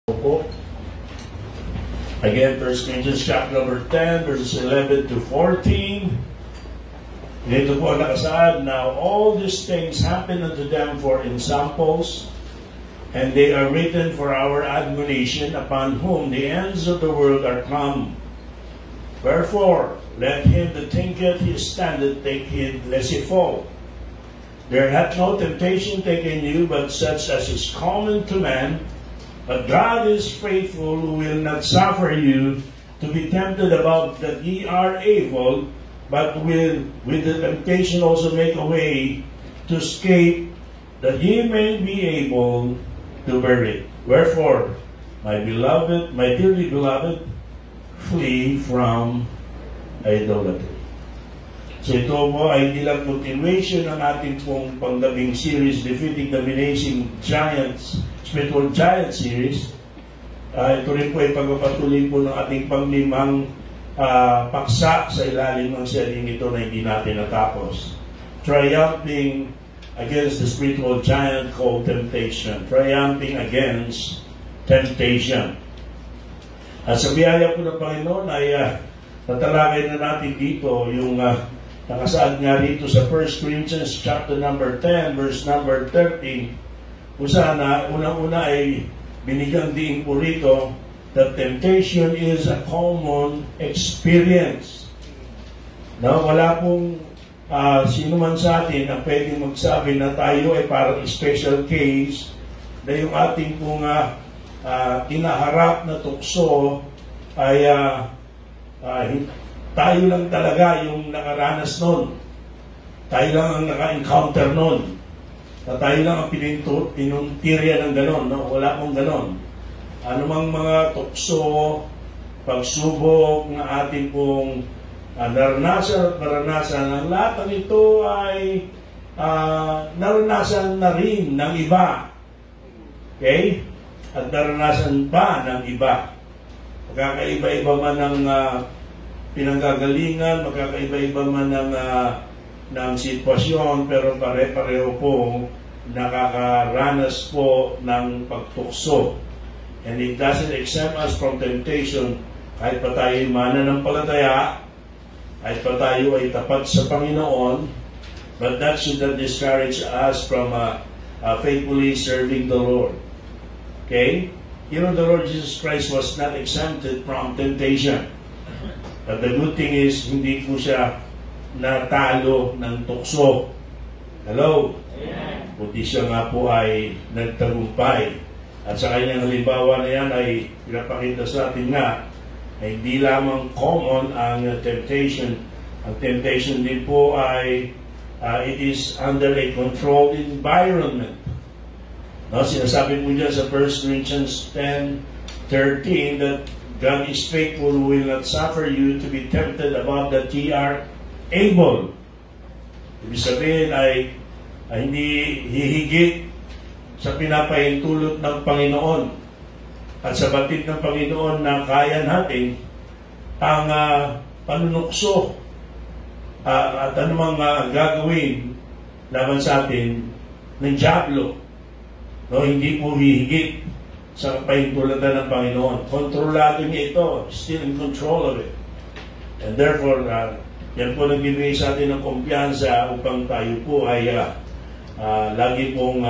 po. Again, 1 Corinthians chapter number 10, verses 11 to 14. Dito po nakasaad, now all these things happen unto them for ensamples, and they are written for our admonition, upon whom the ends of the world are come. Wherefore, let him that thinketh he standeth take heed lest he fall. There hath no temptation taken you, but such as is common to man. But God is faithful, who will not suffer you to be tempted above that ye are able, but will with the temptation also make a way to escape, that ye may be able to bear it. Wherefore, my beloved, my dearly beloved, flee from idolatry. So ito po ay hindi lang continuation ng ating pong panggabing series, Defeating the Menacing Giants, Spiritual Giant series. Ito rin po ay pagpapatuloy po ng ating panglimang paksa sa ilalim ng setting ito na hindi natin natapos. Triumphing against the spiritual giant called temptation. Triumphing against temptation. At sa biyaya po ng Panginoon ay tatalakay na natin dito yung nakasaad nga dito sa 1 Corinthians chapter number 10, verse number 13, kung saan unang-una ay binigyang diin po rito that temptation is a common experience. No, wala pong sino man sa atin ang pwedeng magsabi na tayo ay parang special case na yung ating pong kinaharap na tukso ay tayo lang talaga yung nakaranas nun. Tayo lang ang naka-encounter nun. Na tayo lang ang pinuntirya ng ganon. No? Wala pong ganon. Anumang mga tukso, pagsubok na ating pong naranasan at maranasan, ang lahat ng ito ay naranasan na rin ng iba. Okay? At naranasan pa ng iba. Magkakaiba-iba man ng pinanggagalingan, magkakaiba-iba man ng sitwasyon, pero pare-pareho po nakakaranas po ng pagtukso. And it doesn't exempt us from temptation kahit pa tayo mananampalataya, kahit pa tayo ay tapat sa Panginoon, but that should not discourage us from faithfully serving the Lord. Okay? You know, the Lord Jesus Christ was not exempted from temptation. But the good thing is, hindi po siya natalo ng tukso. Hello? Amen. Buti siya nga po ay nagtagumpay. At sa kanyang halimbawa na yan ay pinapakita sa atin nga na hindi lamang common ang temptation. Ang temptation din po ay it is under a controlled environment. No, sinasabi po dyan sa 1 Corinthians 10:13 that God is faithful, who will not suffer you to be tempted above that ye are able. Ibig sabihin ay hindi hihigit sa pinapahintulot ng Panginoon at sa batid ng Panginoon na kaya natin ang panunukso at anumang gagawin laban sa atin ng dyablo. No, hindi po hihigit sa pahintulatan ng Panginoon. Kontrolado niya ito. Still in control of it. And therefore, yan po nagbibigay sa atin ng kumpiyansa upang tayo po ay lagi pong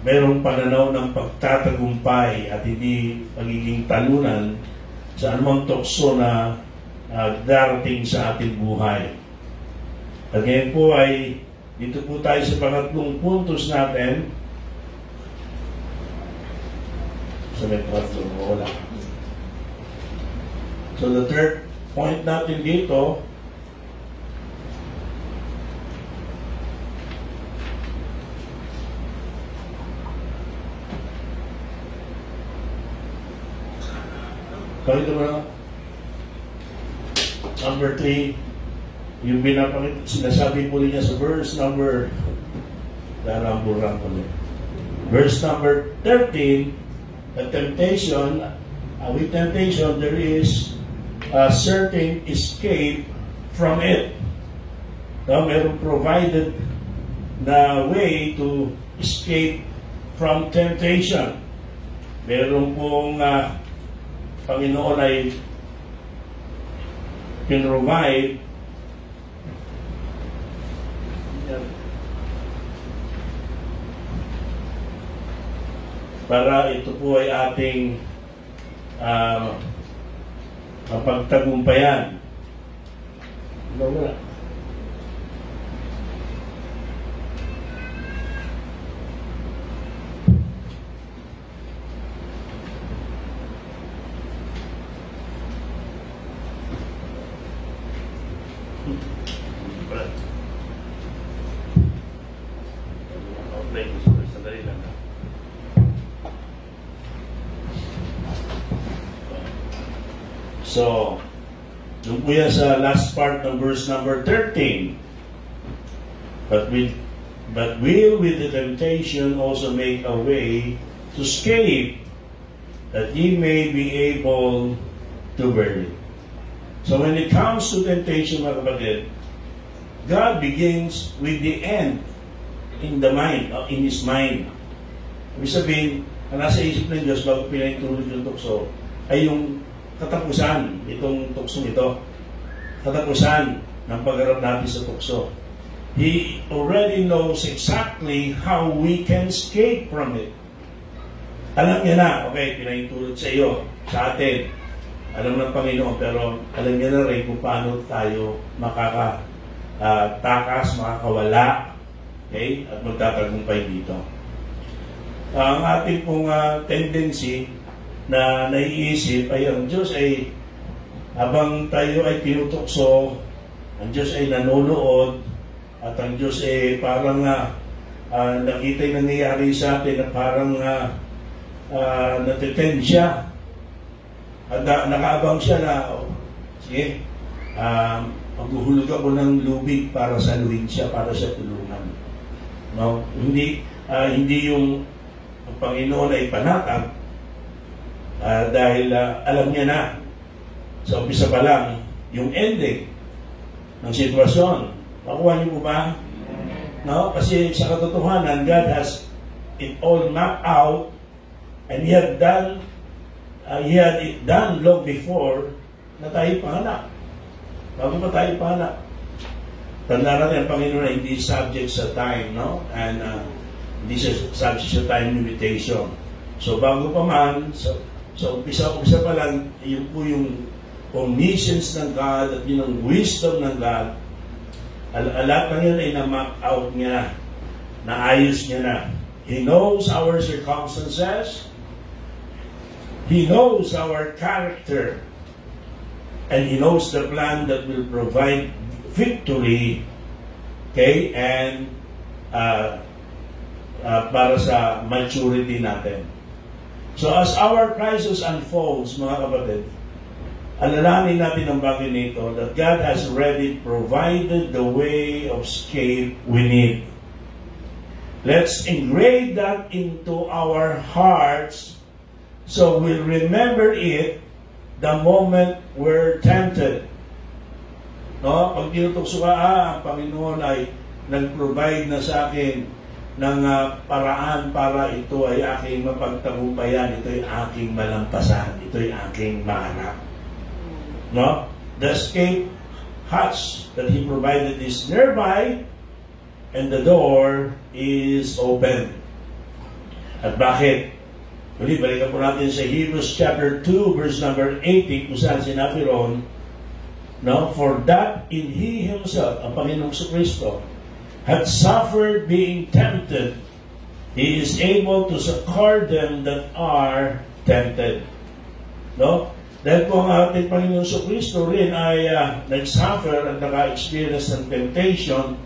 merong pananaw ng pagtatagumpay at hindi pagiging talunan sa anumang tukso na darating sa ating buhay. At ngayon po ay dito po tayo sa pangatlong puntos natin. So the third point natin dito number 3, yung binapakita, sinasabi po niya sa verse number verse number 13, the temptation, with temptation there is a certain escape from it. No, meron provided na way to escape from temptation. meron pong Panginoon ay pinrovide para ito po ay ating mapagtagumpayan. Wala. So, doon po yan sa last part ng verse number 13. But will with the temptation also make a way to escape, that ye may be able to bear it. So when it comes to temptation, mga kapatid, God begins with the end in the mind, in His mind. Ibig sabihin, ang nasa isip ng Diyos bago pinahintulog yung tukso, ay yung katapusan itong tuksong ito. Katapusan ng pagharap natin sa tukso. He already knows exactly how we can escape from it. Alam niya na, okay, pinahintulog sa iyo, sa atin. Alam ng Panginoon, pero alam niya na rin kung paano tayo makakatakas, makakawala, okay, at magtatagumpay dito. Ang ating pong tendency na naiisip ay ang Diyos ay habang tayo ay tinutokso, ang Diyos ay nanonood, at ang Diyos ay parang nakita yung nangyayari sa atin na parang natitend siya at nakaabang siya na sige, maghuhulog ako ng lubig para saluhin siya, para sa tulungan. No? Hindi yung ang Panginoon ay panatag dahil alam niya na sa umpisa pa lang yung ending ng sitwasyon. Nakuha niyo po ba? No? Kasi sa katotohanan, God has it all mapped out, and He had it done long before na tayo panganak. Bago pa tayo panganak. Tanda natin ang Panginoon na hindi subject sa time, no? And hindi siya subject sa time limitation. So bago pa man, so umpisa pa lang, yun po yung omniscience ng God at yun ang wisdom ng God. Lahat ng yun ay na-map out niya, naayos niya na. He knows our circumstances, He knows our character, and He knows the plan that will provide victory, okay, and para sa maturity natin. So as our crisis unfolds, mga kapatid, alalahanin natin ang bagay nito that God has already provided the way of escape we need. Let's engrave that into our hearts so we'll remember it the moment we're tempted. No? Pag tinutokso ka, ang Panginoon ay nag-provide na sa akin ng paraan para ito ay aking mapagtagumpayan, ito ay aking malampasan, ito ay aking maharap. No? The escape hatch that He provided is nearby, and the door is open. At bakit? Uli, balikan po natin sa Hebrews chapter 2, verse number 18, kung saan sinabi ron, no? For that in He Himself, ang Panginoong Kristo, had suffered being tempted, He is able to succor them that are tempted. No? Dahil po ang ating Panginoon Kristo rin ay nag-suffer at naka-experience ng temptation,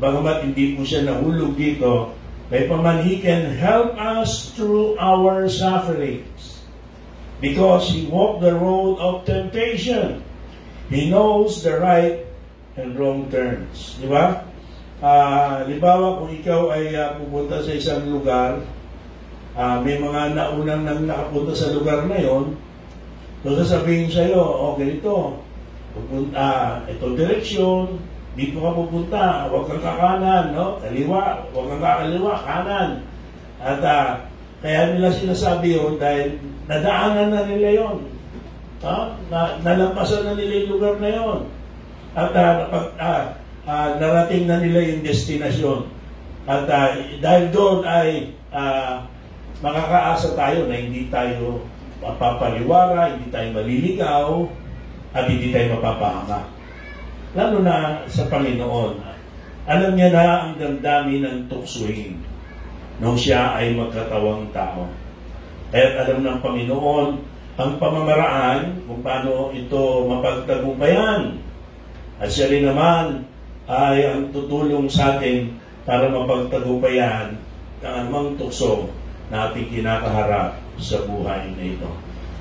bagamat hindi po siya nahulog dito, kaya paman He can help us through our sufferings. Because He walked the road of temptation. He knows the right and wrong turns. Di ba? Halimbawa, kung ikaw ay pupunta sa isang lugar, may mga naunang nang nakapunta sa lugar na yon, so sasabihin sa iyo, ganito, pupunta, itong direksyon, dito ka pupunta, huwag kang kakanan, no? Kaliwa, huwag kang kakaliwa, kanan. At Kaya nila sinasabi yun dahil nadaanan na nila yun. Nalampasan na nila yung lugar na yun. At narating na nila yung destinasyon. At dahil doon ay makakaasa tayo na hindi tayo mapapaliwara, hindi tayo maliligaw, at hindi tayo mapapahanga. Lalo na sa Panginoon. Alam niya na ang damdamin ng tuksuhin nung siya ay magkatawang tao. Kaya alam ng Panginoon ang pamamaraan kung paano ito mapagtagumpayan. At siya rin naman ay ang tutulong sa atin para mapagtagumpayan ang anumang tukso na ating kinakaharap sa buhay na ito.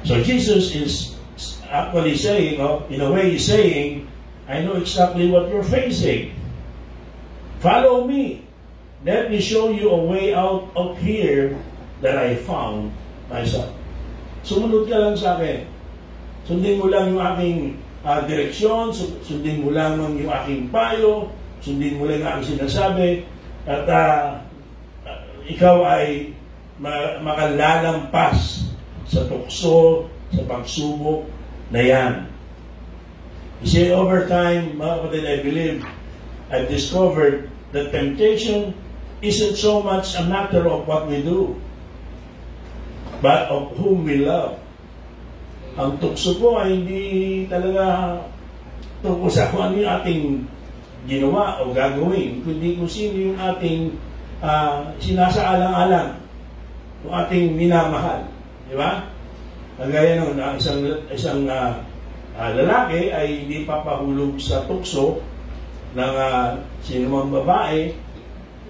So Jesus is actually saying, in a way he's saying, I know exactly what you're facing. Follow me. Let me show you a way out of here that I found myself. Sumunod ka lang sa akin. Sundin mo lang yung aking direksyon, sundin mo lang yung aking payo, sundin mo lang yung aking sinasabi, at ikaw ay makalalampas sa tukso, sa pagsubok na yan. You see, over time, mga kapatid, I believe, I've discovered that temptation isn't so much a matter of what we do, but of whom we love. Ang tukso po ay hindi talaga tungkol sa kung ano yung ating ginawa o gagawin, kundi kung sino yung ating sinasaalang-alang, yung ating minamahal. Di ba? Kagaya nun, isang lalaki ay hindi papahulog sa tukso ng sinumang babae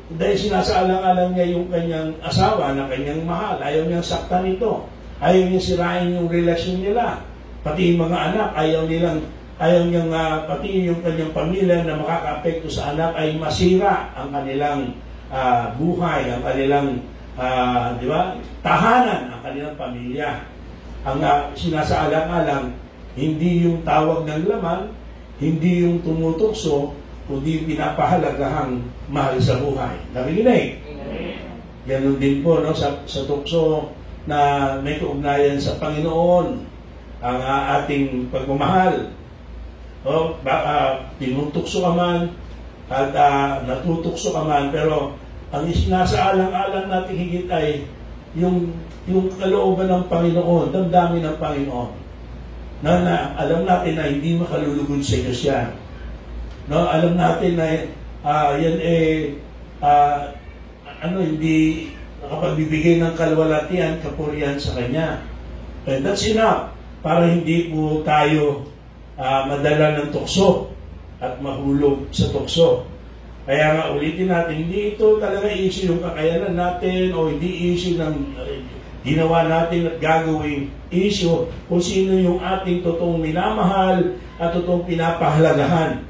dahil sinasaalang-alang niya yung kanyang asawa na kanyang mahal. Ayaw niyang saktan ito. Ayaw niyang sirain yung relasyon nila. Pati yung mga anak, ayaw niyang pati yung kanyang pamilya na makaka-apekto sa anak ay masira ang kanilang buhay, ang kanilang di ba? Tahanan, ang kanilang pamilya. Ang sinasaalang-alang, hindi yung tawag ng laman, hindi yung tumutukso, kundi pinapahalagahang mahal sa buhay. Narinig? Ganun din po sa tukso na may kaugnayan sa Panginoon, ang ating pagmamahal. Tinutukso ka man at natutukso ka man, pero ang isinasaalang-alang natin higit ay yung kalooban ng Panginoon, damdamin ng Panginoon. Na alam natin na hindi makalulugod sa Diyos yan. No, alam natin na yan hindi nakapagbibigay ng kalwalatian, kapurihan sa Kanya. And that's enough para hindi po tayo madala ng tukso at mahulog sa tukso. Kaya nga ulitin natin, hindi ito talaga issue yung kakayanan natin o hindi issue ng ginawa natin at gagawing issue kung sino yung ating totoong minamahal at totoong pinapahalagahan.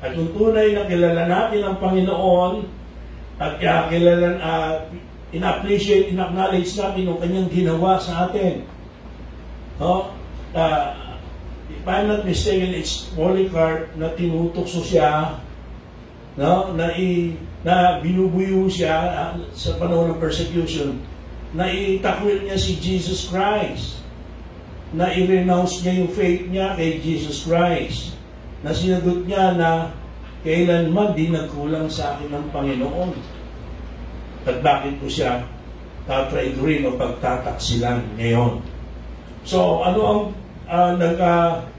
At yung tunay na kilala natin ang Panginoon at in-appreciate, in-acknowledge natin yung kanyang ginawa sa atin. If I'm not mistaken, it's Polycarp na tinutukso siya, na binubuyo siya sa panahon ng persecution, na itakwil niya si Jesus Christ, na i-renounce niya yung faith niya kay Jesus Christ, na sinagot niya na kailanman di nagkulang sa akin ng Panginoon. At bakit ko siya tatraidorin o pagtataksilan ngayon? So, ano ang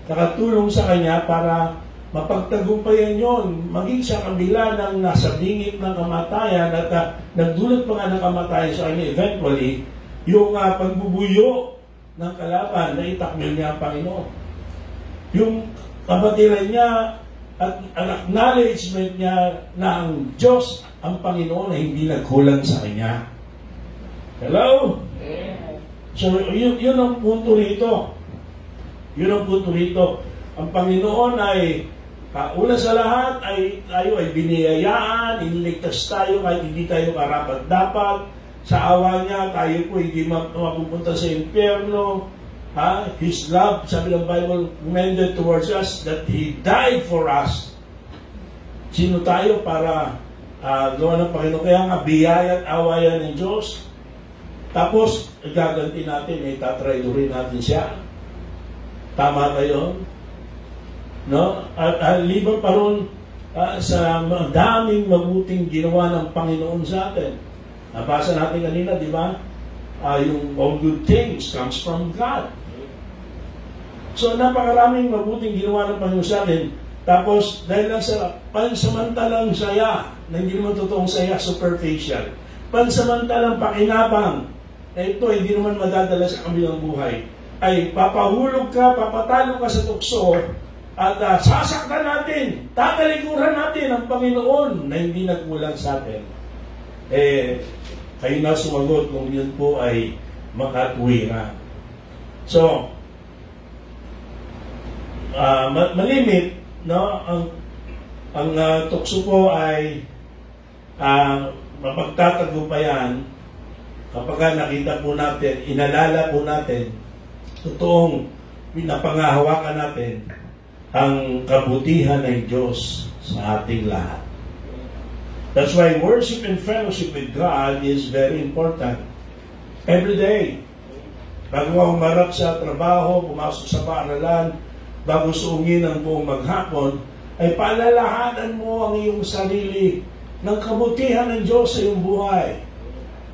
nakatulong sa kanya para mapagtagumpayan yon, maging sa kabila ng nasa bingit ng kamatayan at nagdulot pa nga ng kamatayan sa kanya eventually, yung pagbubuyo ng kalaban na itakmil niya ang Panginoon. Yung kabatiran niya at ang acknowledgement niya na ang Diyos, ang Panginoon, na hindi nagkulang sa kanya. Hello? So, yun ang punto rito. Yun ang punto rito. Ang Panginoon ay, una sa lahat, tayo ay biniyayaan, iniligtas tayo kahit hindi tayo karapat-dapat. Sa awa niya, tayo po hindi mapupunta sa impyerno. His love, sabi ng Bible, commended towards us that He died for us. Sino tayo para gawa ng Panginoon? Kaya nga, biyaya at awayan ng Diyos. Tapos, gaganti natin, tatraidorin natin siya. Tama ba yun? No? At liban pa ron sa daming mabuting ginawa ng Panginoon sa atin. Nabasa natin kanina, di ba? Yung all good things comes from God. So, napakaraming mabuting ginawa ng Panginoon sa atin. Tapos, dahil lang sa pansamantalang saya, na hindi naman totoong saya, superficial. Pansamantalang pakinabang, na ito hindi naman madadala sa kabilang buhay, ay papahulog ka, papatalo ka sa tukso, at sasaktan natin, tatalikuran natin ang Panginoon na hindi nagkulang sa atin. Kayo na sumagot kung yun po ay makatwiran. So, malimit, no? Ang tukso po ay mapagtatagumpayan kapag nakita po natin, inalala po natin, totoong pinapangahawakan natin ang kabutihan ng Diyos sa ating lahat. That's why worship and fellowship with God is very important. Every day. Bago ako humarap sa trabaho, pumasok sa paaralan, bago suungin ang buong maghapon, ay paalalahanan mo ang iyong sarili ng kabutihan ng Diyos sa iyong buhay.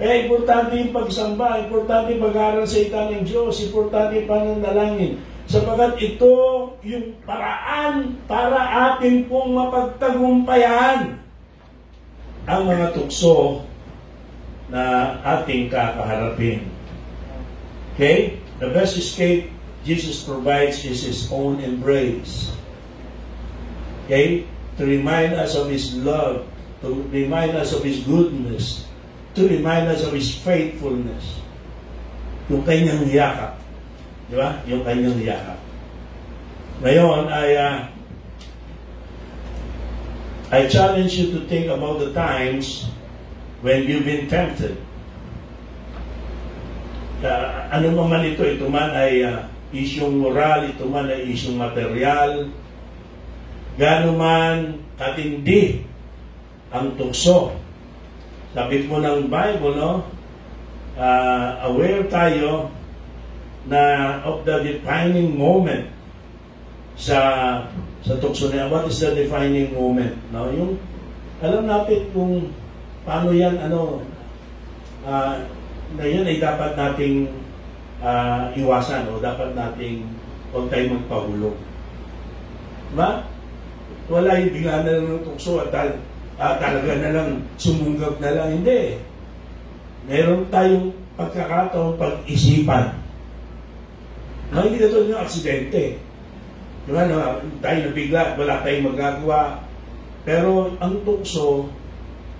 Importante yung pagsamba, importante yung pag-aaral sa ita ng Diyos, importante yung pananalangin. Sapagkat ito yung paraan para atin pong mapagtagumpayan ang mga tukso na ating kakaharapin. Okay? The best escape Jesus provides is His own embrace. Okay? To remind us of His love, to remind us of His goodness, to remind us of His faithfulness. Yung kanyang yakap. Di ba? Yung kanyang yakap. Ngayon, I challenge you to think about the times when you've been tempted. Ano man ito man ay isyong moral, ito man ay isyong material, gaano man katindi ang tukso. Sabi po ng Bible, no? Aware tayo na of the defining moment sa tukso niya. What is the defining moment? No? Yung, alam natin kung paano yan, na yun ay dapat nating iwasan o dapat nating huwag tayong magpahulog. Diba? Wala yung bigla na lang ng tukso at talaga na lang, sumunggab na lang. Hindi. Meron tayong pagkakataon, pag-isipan. Hindi na ito yung aksidente. Diba na tayo nabigla, wala tayong magagawa. Pero ang tukso,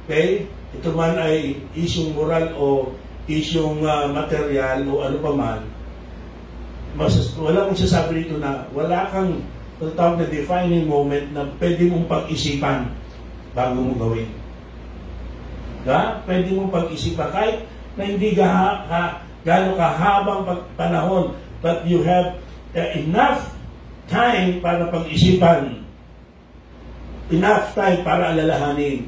okay, ito man ay isyong moral o isyong material o ano pa man, wala mong sasabi dito na wala kang tawag na defining moment na pwede mong pag-isipan bago mo gawin. Diba? Pwede mong pag-isipan kahit na hindi gano'ng kahabang panahon, but you have enough time para pag-isipan, enough time para alalahanin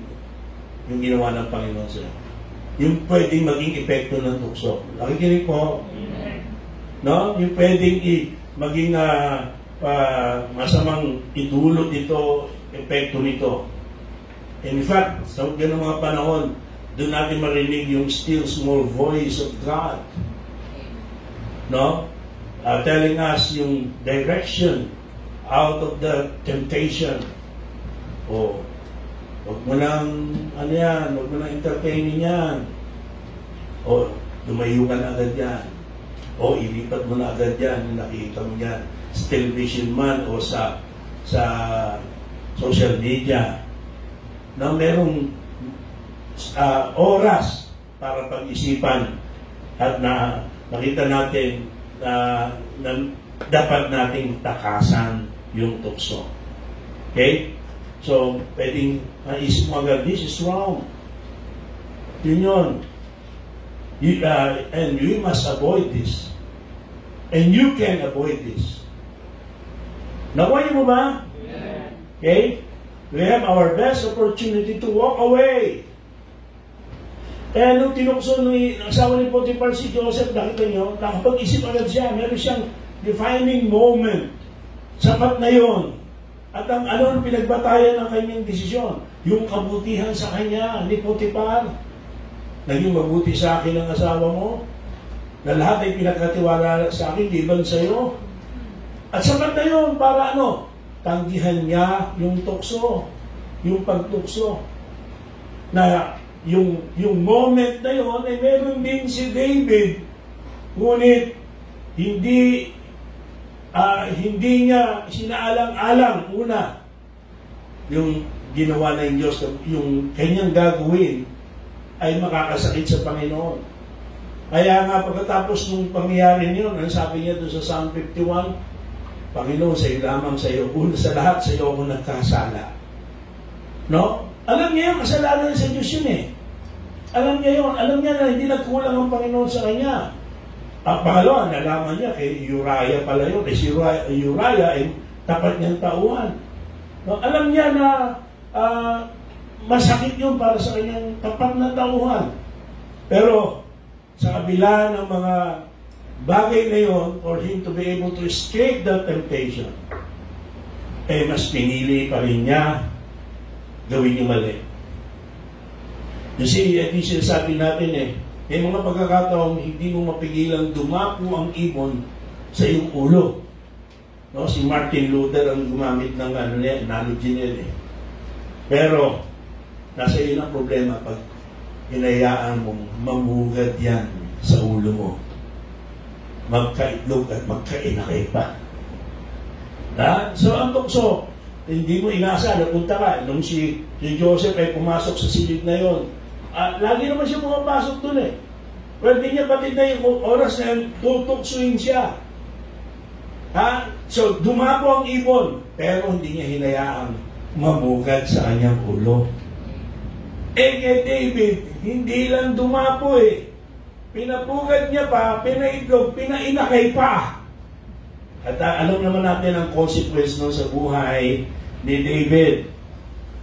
yung ginawa ng Panginoon sa'yo. Yung pwedeng maging epekto ng tukso. Nakikinig po? No? Yung pwedeng maging masamang idulot nito, epekto nito. In fact, sa ganung mga panahon, doon natin marinig yung still small voice of God. No? Telling us yung direction out of the temptation. O, huwag mo nang, huwag mo nang entertaining yan. O, lumayo ka na agad yan. O, ilipat mo na agad yan, yung nakikita mo yan. Sa television man o sa social media. Na merong oras para pag-isipan at nakita natin na dapat nating takasan yung tukso. Okay? So, pwedeng maisip mo agad, this is wrong. Yun yun. And you must avoid this. And you can avoid this. Nakuha mo ba? Yeah. Okay? We have our best opportunity to walk away. Kaya nung tinukso ng asawa ni Potiphar si Joseph, nakita nyo, nakapag-isip agad siya, meron siyang defining moment. Sapat na yon. At ang ano ang pinagbatayan ng kanyang desisyon? Yung kabutihan sa kanya ni Potiphar. Naging mabuti sa akin ang asawa mo, na lahat ay pinagkatiwala sa akin, liban sa iyo. At sapat na yun para ano? Tanggihan niya yung tukso, yung pagtukso. Na yung moment na yun, ay meron din si David. Ngunit, hindi niya sinaalang-alang una yung ginawa ng Diyos, yung kanyang gagawin ay makakasakit sa Panginoon. Kaya nga pagkatapos ng pangyayari niyon, ang sabi niya doon sa Psalm 51, Panginoon, sa iyo lamang, sa iyo, una sa lahat, sa iyo ako nagkasala. No? Alam niya yung kasalanan sa Diyos yun eh. Alam niya yun. Alam niya na hindi nagkulang ang Panginoon sa kanya. Ang pangalawa, nalaman niya kay Uriah pala yun. Si Uriah ay tapat niyang tauhan. No? Alam niya na masakit yun para sa kanyang tapat na tauhan. Pero sa kabila ng mga bagay na yun, for him to be able to escape that temptation, eh mas pinili pa rin niya gawin yung mali. Kasi hindi sinasabi natin may mga pagkakataong hindi mo mapigilang dumapo ang ibon sa iyong ulo. No? Si Martin Luther ang gumamit ng analogy nila. Pero nasa iyo ang problema pag hinayaan mong mamugad yan sa ulo mo. Magkaitlog at magkainakay pa. So ang tukso, hindi mo inasa, napunta ka. Nung si Joseph ay pumasok sa silid na yon, lagi naman siya pumapasok dun eh. Pwede niya batid na yung oras na yun, tutuksuin siya. So dumapo ang ibon, pero hindi niya hinayaang mamugad sa kanyang ulo. Kay David, hindi lang dumapo pinapugad niya pa, pinaitlog, pinainakay pa. At alam naman natin ang consequence nun sa buhay ni David.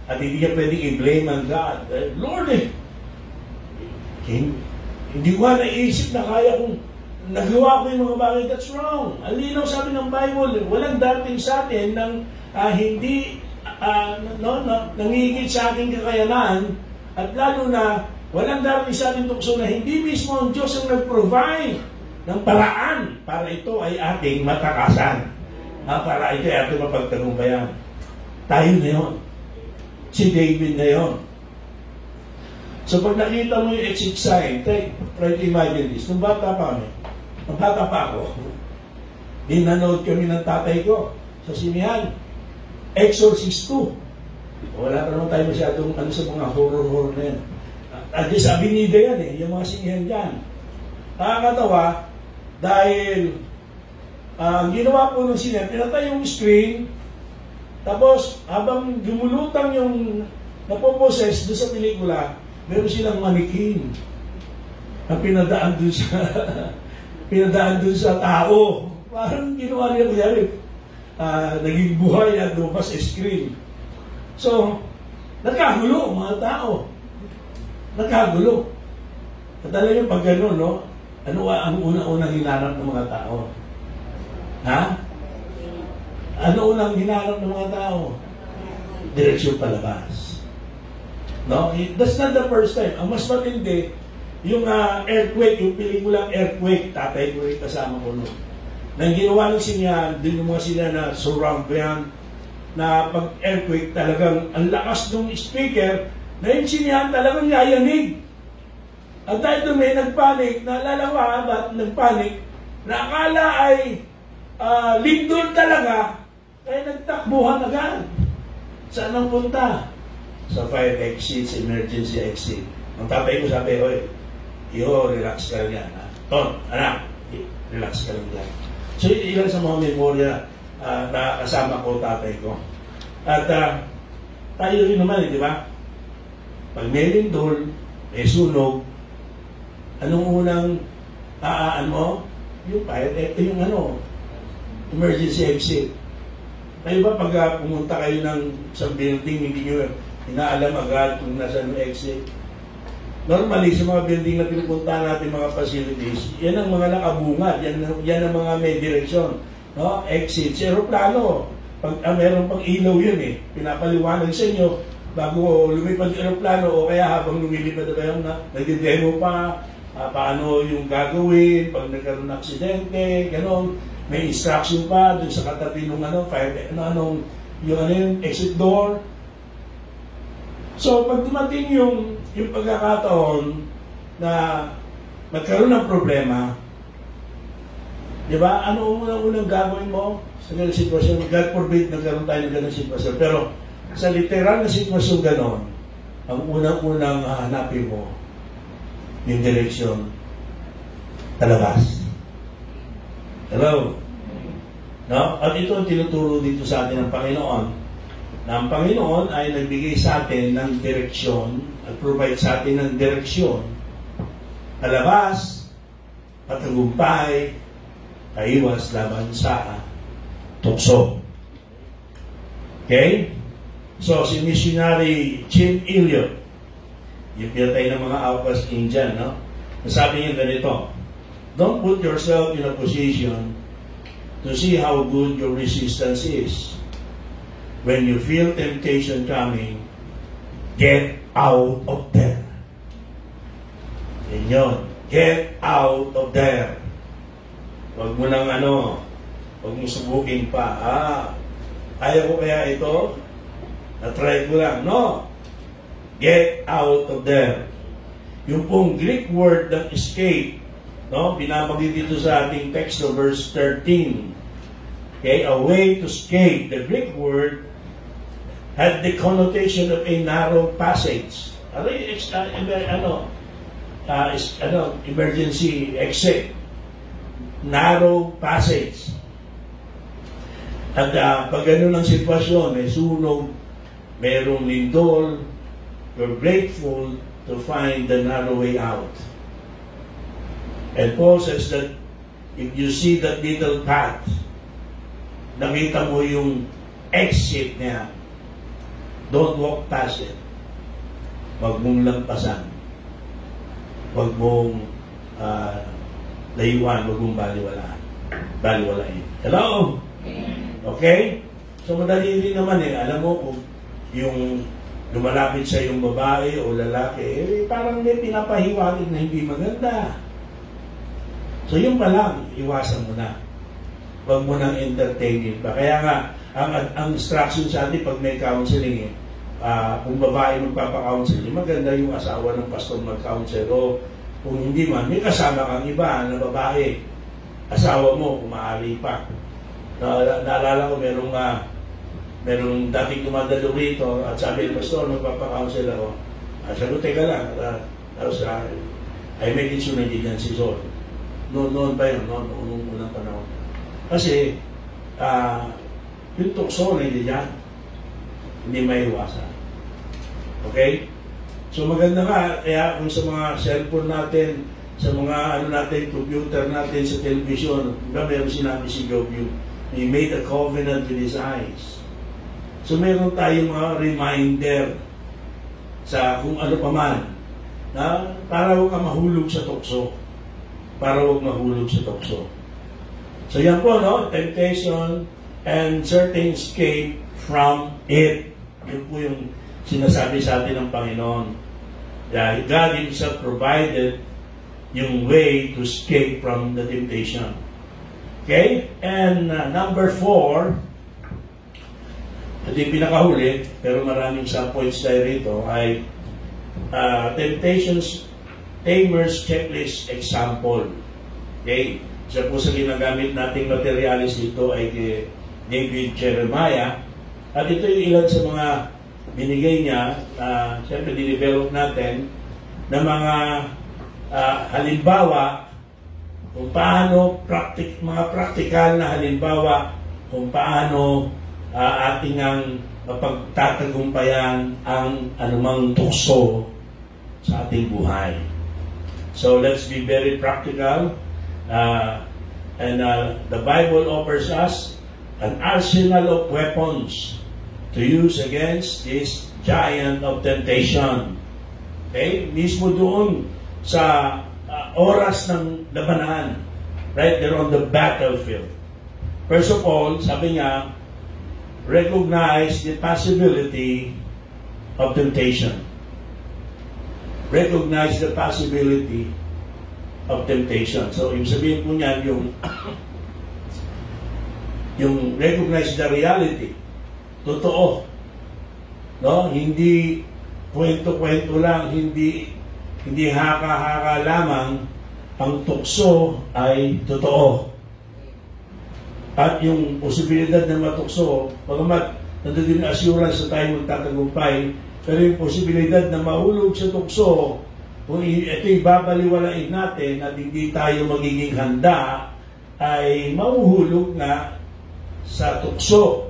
At hindi niya pwedeng i-blame ang God. Lord hindi ko naisip na kaya kong nagawa ko yung mga bagay. That's wrong. Alinaw sabi ng Bible, walang dating sa atin ng hindi nangigit sa ating kakayanan, at lalo na walang dating sa ating tukso na hindi mismo ang Diyos ang nag-provide ng paraan para ito ay ating matakasan. Para ito ay ating mapagtagumpayan. Tayo na yun. Si David na yun. So pag nakita mo yung exit sign, try to imagine this. Nung bata pa ako, dinanood kami ng tatay ko sa sinihan. Exorcist 2. Wala pa naman tayo masyadong sa mga horror na yan. At sa Avenida yan yung mga sinihan dyan. Nakakatawa, dahil ang ginawa po ng sinihan, pinatay yung screen, tapos habang gumulutang yung napoposes doon sa pelikula, meron silang manikin na pinadaan doon sa tao. Parang ginawa niya kunyari, naging buhay at lumabas sa screen. So, nagkagulo mga tao. Nagkagulo. At alam niyo pag gano'n, no? Ano ang unang hinanap ng mga tao? Ano unang hinanap ng mga tao? Direksyon palabas. No? That's not the first time. Ang mas matindi, yung earthquake, yung pelikulang earthquake, tatay ko rin kasama ko noon. Nang ginawa ng sinyan, din yung mga sinyan na surround ko yan, na pag earthquake talagang ang lakas ng speaker, na yung sinyan talagang yayanig. At dahil doon may nagpanik, naalala ko ba't nagpanik, na akala ay lindol talaga, kaya nagtakbuhan agad. Saan ang punta? Sa fire exit, sa emergency exit. Ang tatay ko sabi, relax ka lang yan. Ton, anak, relax ka lang yan. So, ilan sa mga memorya na kasama ko, tatay ko. At tayo rin naman, di ba? Pag may lindol, may sunog, anong unang yung fire, yung emergency exit. Kayo ba pag pumunta kayo ng isang building, hindi nyo inaalam agad kung nasa yung exit? Normally, sa mga building na pinupuntahan natin, mga facilities, yan ang mga nakabungad, yan ang mga may direksyon. No? Exit, sa aeroplano. Meron pang ilaw yun eh. Pinapaliwanag sa inyo bago lumipad yung aeroplano o kaya habang lumilipad na kayo nag-demo pa, paano yung gagawin, pag nagkaroon ng aksidente, gano'n. May instruction pa dun sa katabi ng yung exit door. So, pag dumating yung pagkakataon na magkaroon ng problema, di ba? Ano unang gagawin mo sa ganang sitwasyon? God forbid, nagkaroon tayo ng ganang sitwasyon. Pero sa literal na sitwasyon ganon, ang unang hanapin mo yung direksyon talabas. Hello? No? At ito ang tinuturo dito sa atin ng Panginoon, na ang Panginoon ay nagbigay sa atin ng direksyon at provide sa atin ng direksyon, talabas, patagumpay, kaiwas laban sa tukso. Okay? So, si missionary Jim Elliot, yung pinatay ng mga outcast Indian, no? Nasabi niya ganito, don't put yourself in a position to see how good your resistance is. When you feel temptation coming, get out of there. Yan yun. Get out of there. Huwag mo nang huwag mo subukin pa. Ayaw ko kaya ito? Na-try ko lang. No. Get out of there. Yung pong Greek word ng escape, no, binabagay dito sa ating text of verse 13. Okay, a way to escape. The Greek word had the connotation of a narrow passage. Emergency exit. Narrow passage. At pag gano'n ang sitwasyon, may sunog, mayroong lindol, you're grateful to find the narrow way out. And Paul says that if you see that little path, nakita mo yung exit niya, don't walk past it. Huwag mong lampasan. Huwag mong layuan, huwag mong baliwalain. Hello? Okay? So madali rin naman alam mo kung yung lumalapit sa yung babae o lalaki, parang may pinapahiwatig na hindi maganda. So yun pa lang, iwasan mo na. Huwag mo nang entertainin pa. Kaya nga, ang instruction sa atin pag may counseling, kung babae magpapa-counseling, maganda yung asawa ng pastor mag-counsel. O kung hindi man, may kasama kang iba na babae, asawa mo, kung maaari pa. Naalala ko, merong dating dumadalo rito at sabi ng pastor, magpapa-counsel ako. Sabi, teka lang. Tapos, I make it sure na hindi yan si Sol. Noon pa yun, unang panahon. Kasi, yung tukso na hindi yan, hindi maiwasan. Okay? So maganda nga, kaya kung sa mga cellphone natin, sa mga computer natin, sa television, meron sinabi si Job, he made a covenant with his eyes. So meron tayong mga reminder sa kung ano pa man, na para huwag ka mahulog sa tukso. So yan po, no? Temptation and certain escape from it. Yun po yung sinasabi sa atin ng Panginoon. God Himself provided yung way to escape from the temptation. Okay? And number 4, ito yung pinakahuli, pero maraming sub-points tayo rito, ay Temptations Tamer's Checklist Example. Okay? Isa po sa ginagamit nating materialis dito ay kay David Jeremiah. At ito yung ilan sa mga binigay niya, siyempre dinevelop natin, na mga halimbawa kung paano, mga praktikal na halimbawa kung paano ating ang mapagtatagumpayan ang anumang tukso sa ating buhay. So let's be very practical. And the Bible offers us an arsenal of weapons to use against this giant of temptation. Okay? Mismo doon sa oras ng labanan. Right? They're on the battlefield. First of all, sabi niya, recognize the possibility of temptation. Recognize the possibility of temptation. So, yung sabihin po niyan, yung recognize the reality. Totoo. No? Hindi kwento-kwento lang, hindi haka-haka lamang, ang tukso ay totoo. At yung posibilidad na matukso, bagamat nandun din assurance na tayo magtatagumpay, pero yung posibilidad na mahulog sa tukso, kung ito'y babaliwalain natin at hindi tayo magiging handa, ay mahuhulog na sa tukso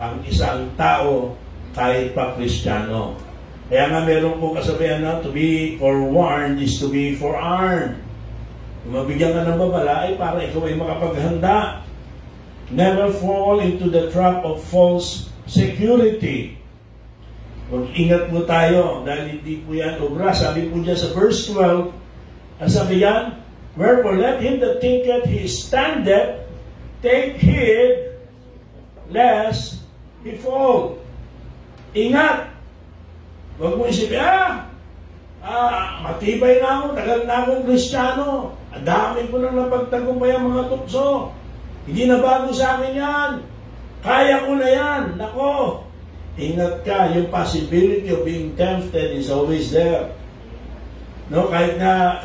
ang isang tao kahit pa Kristiyano. Kaya nga meron po kasabihan na to be forewarned is to be forearmed. Kung mabigyan ka ng babala ay para ikaw ay makapaghanda. Never fall into the trap of false security. Mag-ingat po tayo dahil hindi po yan obra. Sabi po dyan sa verse 12, ang sabi yan, wherefore let him that thinketh he standeth take heed lest he fall. Ingat! Huwag mo isipin, matibay na ako, tagal na akong Kristiyano. Ang dami ko nang napagtagumpay ang mga tukso. Hindi na bago sa akin yan. Kaya ko na yan. Nako, ingat ka, yung possibility of being tempted is always there. No, kahit na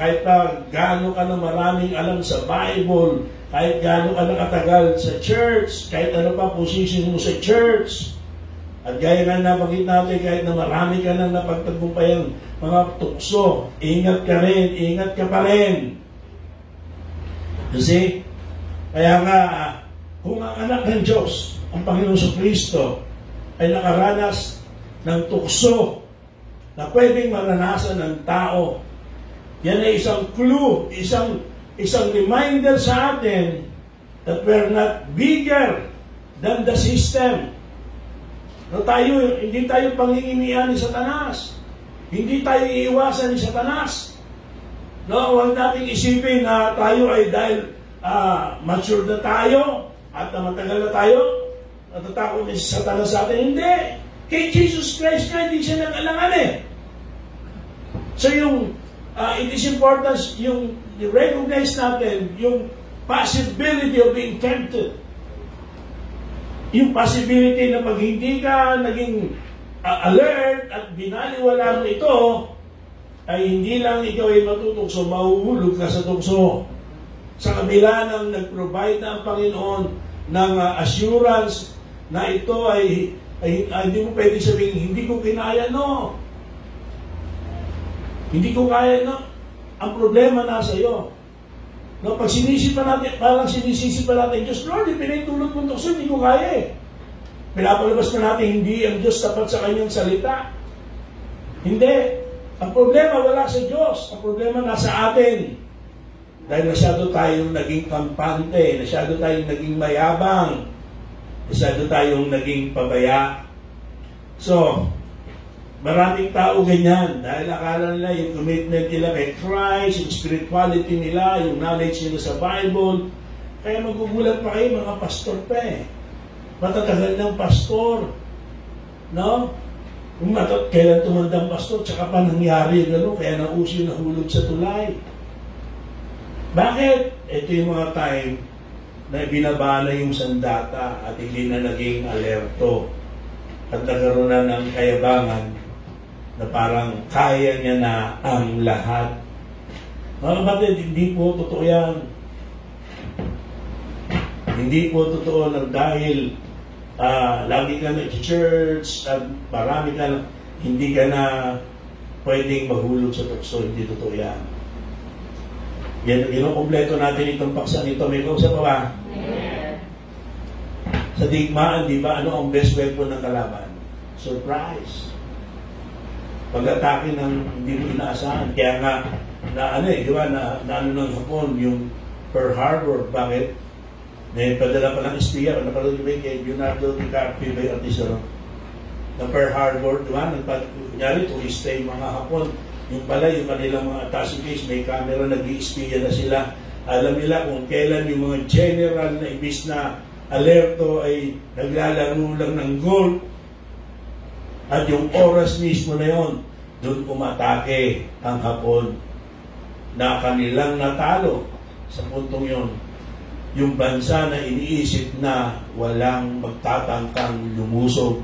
gaano ka na maraming alam sa Bible, kahit gaano ka na katagal sa church, kahit ano pa position mo sa church, at gaya nga nabanggit natin, kahit na marami ka na napagtagumpay mga tukso, ingat ka rin, ingat ka pa rin. Kasi, kaya nga, kung ang anak ng Diyos, ang Panginoon Kristo, ay nakaranas ng tukso na pwedeng maranasan ng tao, yan ay isang clue, isang reminder sa atin that we're not bigger than the system. No, hindi tayo pangingimian ni Satanas. Hindi tayo iiwasan ni Satanas. No, huwag nating isipin na tayo ay dahil mature na tayo at matagal na tayo, natatakot ni Satanas sa atin. Hindi. Kay Jesus Christ na hindi siya nag-alangan eh. So it is important yung recognize natin yung possibility of being tempted. Yung possibility na pag hindi ka naging alert at binaliwala mo ito, ay hindi lang ikaw ay matutukso, mahuhulog ka sa tukso. Sa kabila ng nag-provide na ang Panginoon ng assurance na ito ay hindi mo pwede sabihin, hindi ko kinaya, no. Hindi ko kaya, no. Ang problema nasa iyo. No, pag sinisipan natin, parang sinisisipan natin, Diyos, Lord, pinahintulot mong tukso, hindi ko kaya eh. Pinapalabas na natin, hindi ang Diyos tapat sa kanyang salita. Hindi. Ang problema wala sa Diyos. Ang problema nasa atin. Dahil masyado tayong naging kampante, masyado tayong naging mayabang, masyado tayong naging pabaya. So, maraming tao ganyan dahil akala nila yung commitment nila kay Christ, yung spirituality nila, yung knowledge nila sa Bible. Kaya magugulat pa kayo mga pastor pa eh. Matatagal ng pastor. No? Kailan tumandang pastor, tsaka pa nangyari gano'n, kaya nauso yung nahulog sa tulay. Bakit? Ito yung mga time na binabala yung sandata at hindi na naging alerto at nagkaroon na ng kayabangan na parang kaya niya na ang lahat. Mga kapatid, hindi po totoo yan. Hindi po totoo na dahil lagi ka na church at marami ka na, hindi ka na pwedeng mahulog sa tukso. Hindi totoo yan. Yan kompleto natin itong paksa nito. May kausap pa ba? Sa digmaan, di ba, ano ang best weapon ng kalaban? Surprise. Pag-atake ng hindi mo inaasahan. Kaya nga, di ba, na ano ng Hapon, yung Pearl Harbor, bakit? May padala pa ng espiya, napanood nyo ba kay Leonardo DiCaprio by Artisoro? na Pearl Harbor, di ba? Kunyari, turista yung mga Hapon. Yung pala, yung kanilang mga attaché case, may camera, nag-i-espiya na sila. Alam nila kung kailan yung mga general na ibis na alerto ay naglalaro lang ng gold. At yung oras mismo na yon, doon umatake ang Hapon na kanilang natalo sa puntong yon. Yung bansa na iniisip na walang magtatangkang lumusog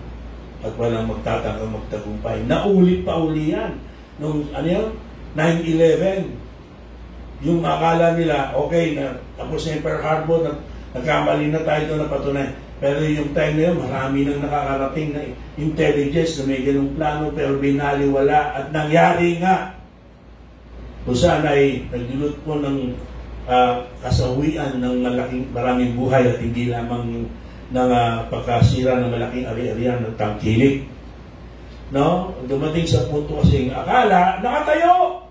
at walang magtatangkang magtagumpay. Naulit pa uli yan. Nung, 9/11, yung akala nila, okay, na tapos na yung Pearl Harbor, nagkamali na tayo doon na patunay. Pero yung time na yun, marami nang nakakarating na intelligence na may ganung plano, pero binaliwala at nangyari nga. Kung saan ay nagdulot po ng kasawian ng maraming buhay at hindi lamang ng pagkasira ng malaking ari-arian ng tangkilik. No? Dumating sa punto kasi akala, nakatayo!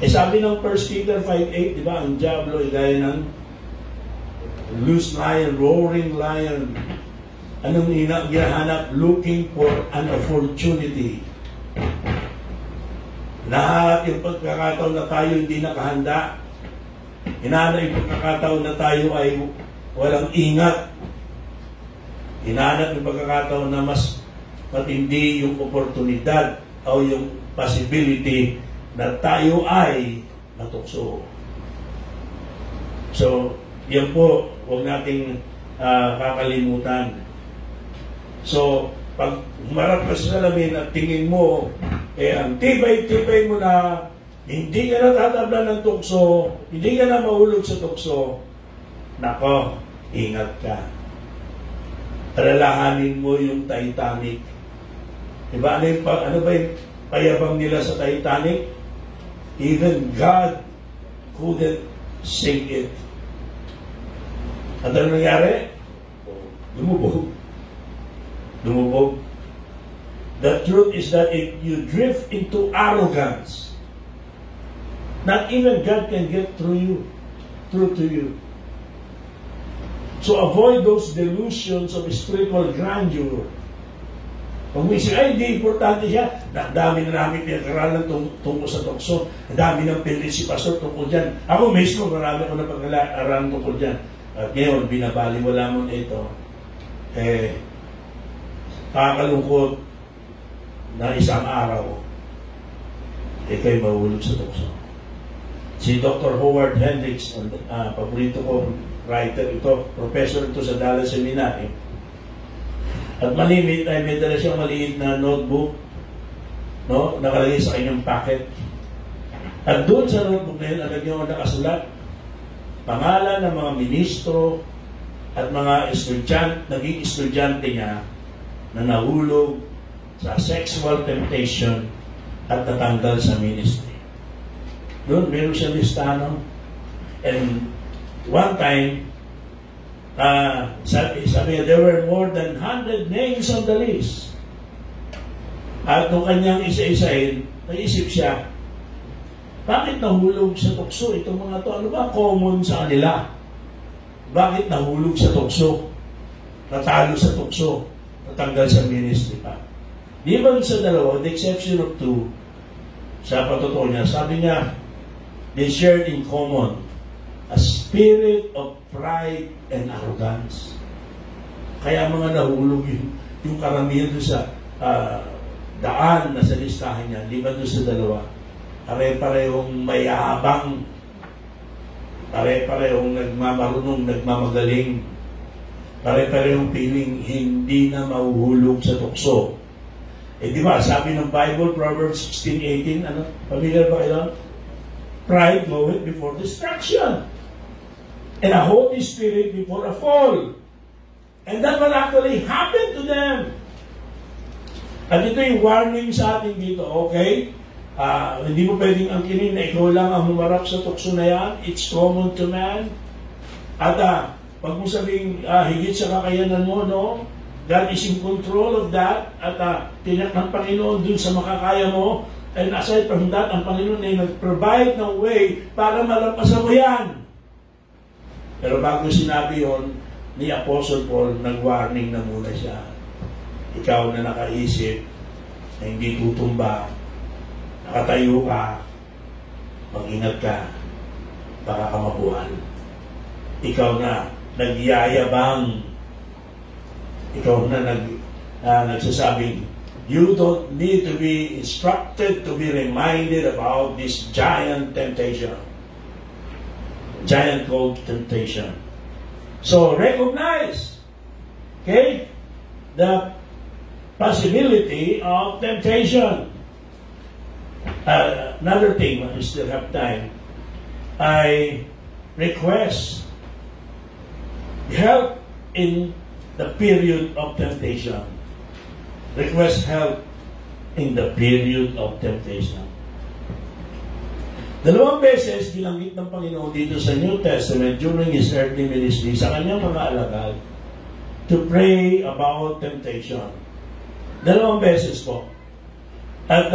Sabi ng 1 Peter 5:8, di ba, ang diablo ay gaya ng loose lion, roaring lion. Anong ginahanap? Looking for an opportunity. Lahat yung pagkakataon na tayo hindi nakahanda. Hinahanap yung pagkakataon na tayo ay walang ingat. Hinahanap yung pagkakataon na mas matindi yung oportunidad o yung possibility na tayo ay matukso. So, yan po, huwag nating kakalimutan. So, pag humarap ka sa salamin at tingin mo, ang tibay-tibay mo na hindi ka natatabla ng tukso, hindi ka na mahulog sa tukso, nako, ingat ka. Alalahanin mo yung Titanic. Diba? Ano ba yung payabang nila sa Titanic? Even God couldn't sink it. At ano nangyari? Lumubog. Lumubog. The truth is that if you drift into arrogance, not even God can get through to you. So avoid those delusions of spiritual grandeur. Pag may isip, ay, hindi importante siya. Dami na namin pinag-aralan tungkol sa tukso. Dami ng pinili si Pastor tungkol dyan. Ako mismo, marami ko na pag-aralan tungkol dyan. At ngayon, binabaliwala mo na ito. Kakalungkot na isang araw, ikaw'y mahulog sa tukso. Si Dr. Howard Hendricks, paborito ko writer ito, professor ito sa Dallas Seminary. At may dala siyang maliit na notebook, no, nakalagay sa kanyang packet. At doon sa notebook na yun, nakasulat, pangalan ng mga ministro at mga naging estudyante niya na nahulog sa sexual temptation at natanggal sa ministry. Doon, meron siya listahan. And one time, sabi niya, there were more than 100 names on the list. At nung kanyang isa-isahin, naisip siya, bakit nahulog sa tukso itong mga to? Ano ba common sa kanila? Bakit nahulog sa tukso? Natalo sa tukso? Natanggal sa ministry pa? Di ba sa dalawa, with the exception of two, sa patotoo niya, sabi niya, they shared in common a spirit of pride and arrogance. Kaya mga nahulog yung karamihan doon sa daan na sa listahan niya, di ba doon sa dalawa? Pare-parehong mayabang, pare-parehong nagmamarunong, nagmamagaling, pare-parehong piling hindi na mahuhulog sa tukso. Di ba, sabi ng Bible, Proverbs 16:18, ano? Familiar ba kayo? Pride goeth before destruction, and a haughty spirit before a fall. And that will actually happen to them. At ito yung warning sa atin dito, okay? Hindi mo pwedeng angkinin na ikaw lang ang humarap sa tukso na yan. It's common to man. At pag mo sabing higit sa kakayanan mo, no? God is in control of that. At tiyak ng Panginoon dun sa makakaya mo. And aside from that, ang Panginoon ay nag-provide ng way para malampasan mo yan. Pero bago sinabi yon ni Apostle Paul, nag-warning na muna siya. ikaw na nakaisip na hindi tutumba, nakatayo ka, mag-ingat ka, baka ka mabuhan. Ikaw na nagyayabang, ikaw na nagsasabing, you don't need to be instructed to be reminded about this giant temptation. Giant called temptation. So recognize, okay, the possibility of temptation. Another thing, when we still have time, I request help in the period of temptation. Request help in the period of temptation. 2 beses ginamit ng Panginoon dito sa New Testament during His earthly ministry sa kanyang mga alagad to pray about temptation. 2 beses po. At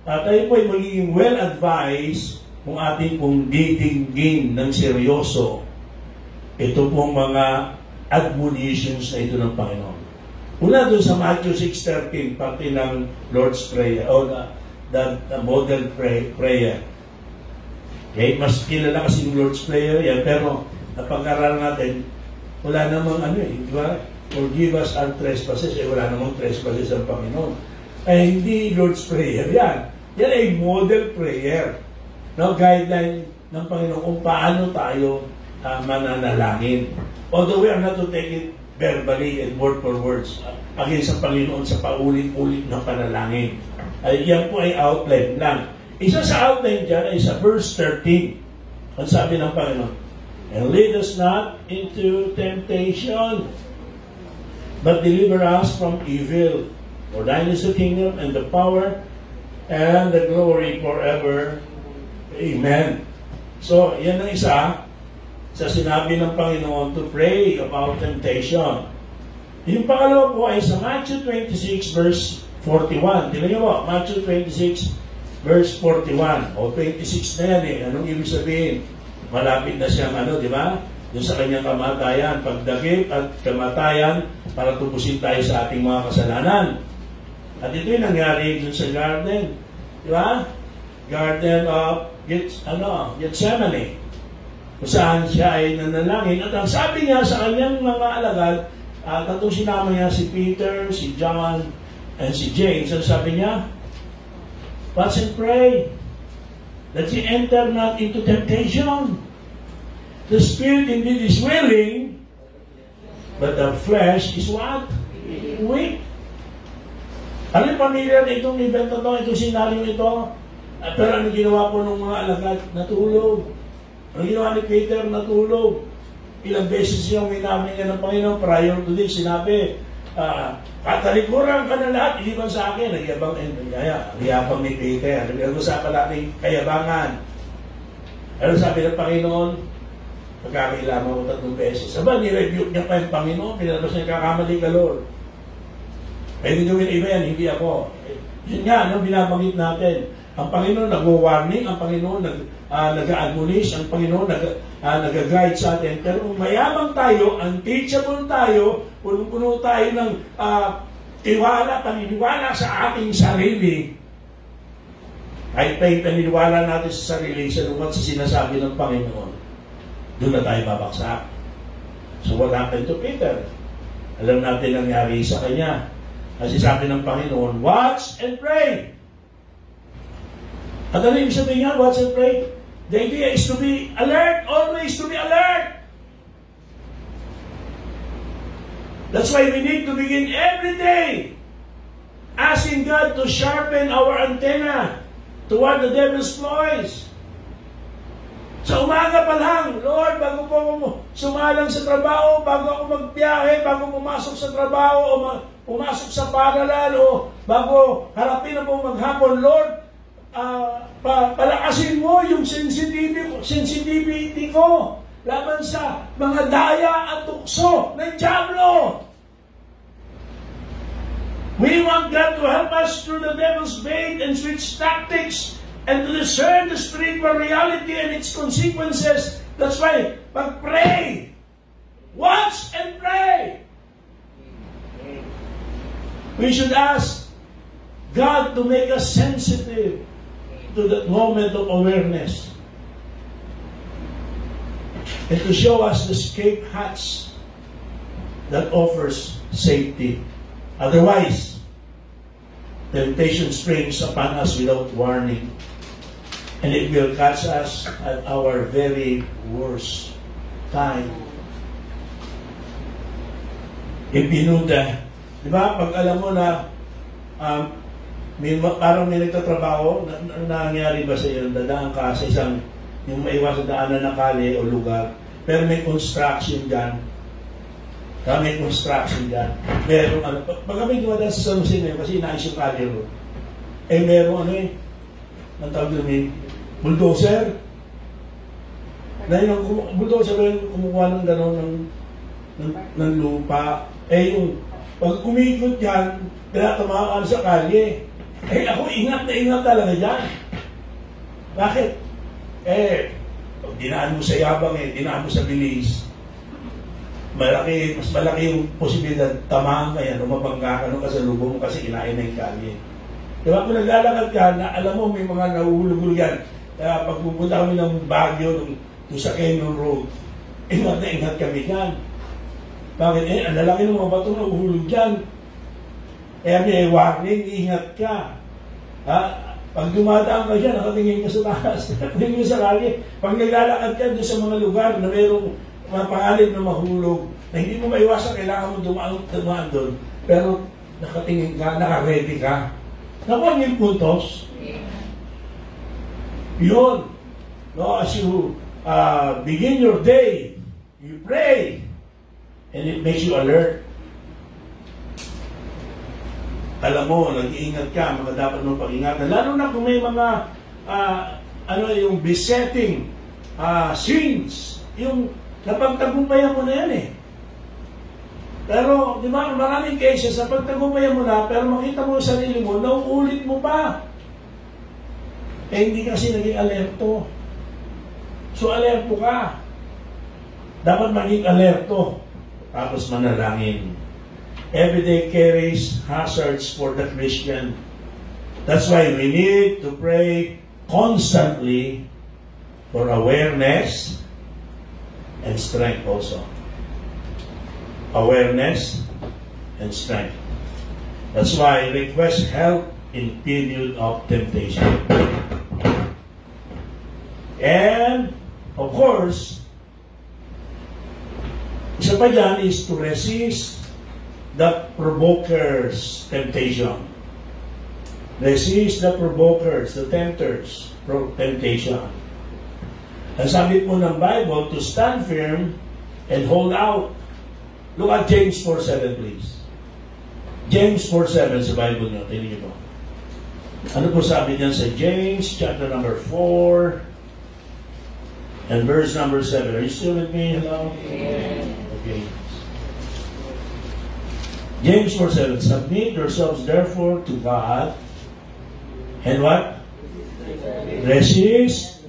tayo po ay magiging well-advised kung ating pong didinggin ng seryoso ito pong mga admonitions na ito ng Panginoon. Una doon sa Matthew 6:13, parte ng Lord's Prayer, o the model prayer. Okay? Mas kilala kasi yung Lord's Prayer yan, pero napag-aralan natin, wala namang di ba? Forgive us our trespasses, wala namang trespasses ang Panginoon. Ay hindi Lord's Prayer yan. Yan ay model prayer. No, guideline ng Panginoon kung paano tayo mananalangin. Although we are not to take it verbally and word for words against sa Panginoon sa paulit-ulit na panalangin. Yan po ay outline lang. Isa sa outline dyan ay sa verse 13. Ang sabi ng Panginoon, and lead us not into temptation, but deliver us from evil. For thine is the kingdom and the power and the glory forever. Amen. So, yan ang isa sa sinabi ng Panginoon to pray about temptation. Yung pangalawa po ay sa Matthew 26 verse 41. Tingnan niyo po, Matthew 26 verse 41. O 26 na yan eh. Anong ibig sabihin? Malapit na siyang di ba? Doon sa kanyang kamatayan, pagdakip at kamatayan para tubusin tayo sa ating mga kasalanan. At ito yung nangyari doon sa garden. Di ba? Garden of Gethsemane. Kung saan siya ay nanalangin. At ang sabi niya sa kanyang mga alagad, tatong sinama niya si Peter, si John, and si James. Ang sabi niya, watch and pray that ye enter not into temptation. The spirit indeed is willing, but the flesh is what? Weak. Ano yung pamilya na itong event na ito, itong senaryo ito? Pero ano ginawa po ng mga alagad? Natulog. Ano ginawa ni Peter? Natulog. Ilang beses siyang minamin niya ng Panginoon prior to this. Sinabi, katalikuran ka na lahat, iliban sa akin. Nagyabang ni Peter. Nag-usapan natin kayabangan. Ano sabi ng Panginoon? Pagkakailangan mo 3 beses. Aba, nirebuke niya pa yung Panginoon. Pinalabas niya, kakamali ka, Lord. Pwede gawin iba yan, hindi ako. Yun nga, binabanggit natin. Ang Panginoon nag-warning, ang Panginoon nag-admonish, ang Panginoon nag-guide sa atin. Pero kung mayabang tayo, unteachable tayo, puno-puno tayo ng tiwala, paniniwala sa ating sarili, kahit tayo paniniwala natin sa sarili, sa sinasabi ng Panginoon, doon na tayo babaksak. So what happened to Peter? Alam natin nangyari sa kanya. Kasi sabi ng Panginoon, watch and pray. At ano yung sabihin niya, watch and pray? The idea is to be alert, always to be alert. That's why we need to begin every day asking God to sharpen our antenna toward the devil's ploys. Sa umaga pa lang, Lord, bago po ako sumalang sa trabaho, bago ako magbiyahe, bago pumasok sa trabaho, o pumasok sa paaralan, o bago harapin na po maghapon, Lord, palakasin mo yung sensitivity ko laban sa mga daya at tukso ng Diablo. We want God to help us through the devil's bait and switch tactics and to discern the spiritual reality and its consequences. That's why, pag-pray, watch and pray. We should ask God to make us sensitive to that moment of awareness and to show us the escape hatch that offers safety. Otherwise, temptation springs upon us without warning, and it will catch us at our very worst time. Ibinuda. Di ba? Pag alam mo na parang may nagtatrabaho, nangyari ba sa iyo, dadaan ka sa isang yung maiwasan daanan na kali o lugar, pero may construction dyan. May construction dyan. Meron ano, pag kami dumadaan sa San Jose ngayon, kasi inaayos yung kali road, meron ang tawag doon, bulldozer. Dahil yung bulldozer yung kumukuha ng gano'n ng lupa. Yung pag kumikot yan, tinatamaan sa kalye. Ako ingat na ingat talaga dyan. Bakit? Pag dinaan mo sa yabang dinaan mo sa bilis, mas malaki yung posibilidad tamaan ka yan o mabangga ka nung kasalubong mo kasi kinain na yung kalye. Diba kung naglalakad ka, na alam mo may mga nahuhulog yan. Pag pupunta kami ng Baguio, doon sa Canyon Road, ingat na ingat kami dyan. Bakit? Ang lalaki ng mga bato na uhulog dyan. May warning, ingat ka. Pag dumadaan ka dyan, nakatingin ka sa taas. Nakatingin sa kalye. Pag naglalakad ka doon sa mga lugar na mayroong mapangalip na mahulog, na hindi mo maiwasan, kailangan mo dumaan doon. Pero nakatingin ka, nakaready ka. Nakuha yung puntos. Yun. No, as you begin your day, you pray, and it makes you alert. Alam mo, nag-iingat ka, mga dapat mong pag-ingatan. Lalo na kung may mga, yung besetting sins, yung napagtagumpayan mo na yan Pero, di ba, maraming cases, napagtagumpayan mo na, pero makita mo sa sarili mo, nauulit mo pa. Hindi kasi naging alerto. So, alerto ka. Dapat maging alerto. Tapos manalangin. Every day carries hazards for the Christian. That's why we need to pray constantly for awareness and strength also. Awareness and strength. That's why request help in period of temptation. And, of course, isa pa dyan is to resist the provoker's temptation. Resist the provokers, the tempters, temptation. Ang sabi po ng Bible, to stand firm and hold out. Look at James 4:7, please. James 4:7 sa Bible nyo. Tingnan nyo po. Ano po sabi niyan sa James, chapter number 4, and verse number 7. Are you still with me? Hello? Amen. Okay. James 4:7. Submit yourselves therefore to God, and what? Resist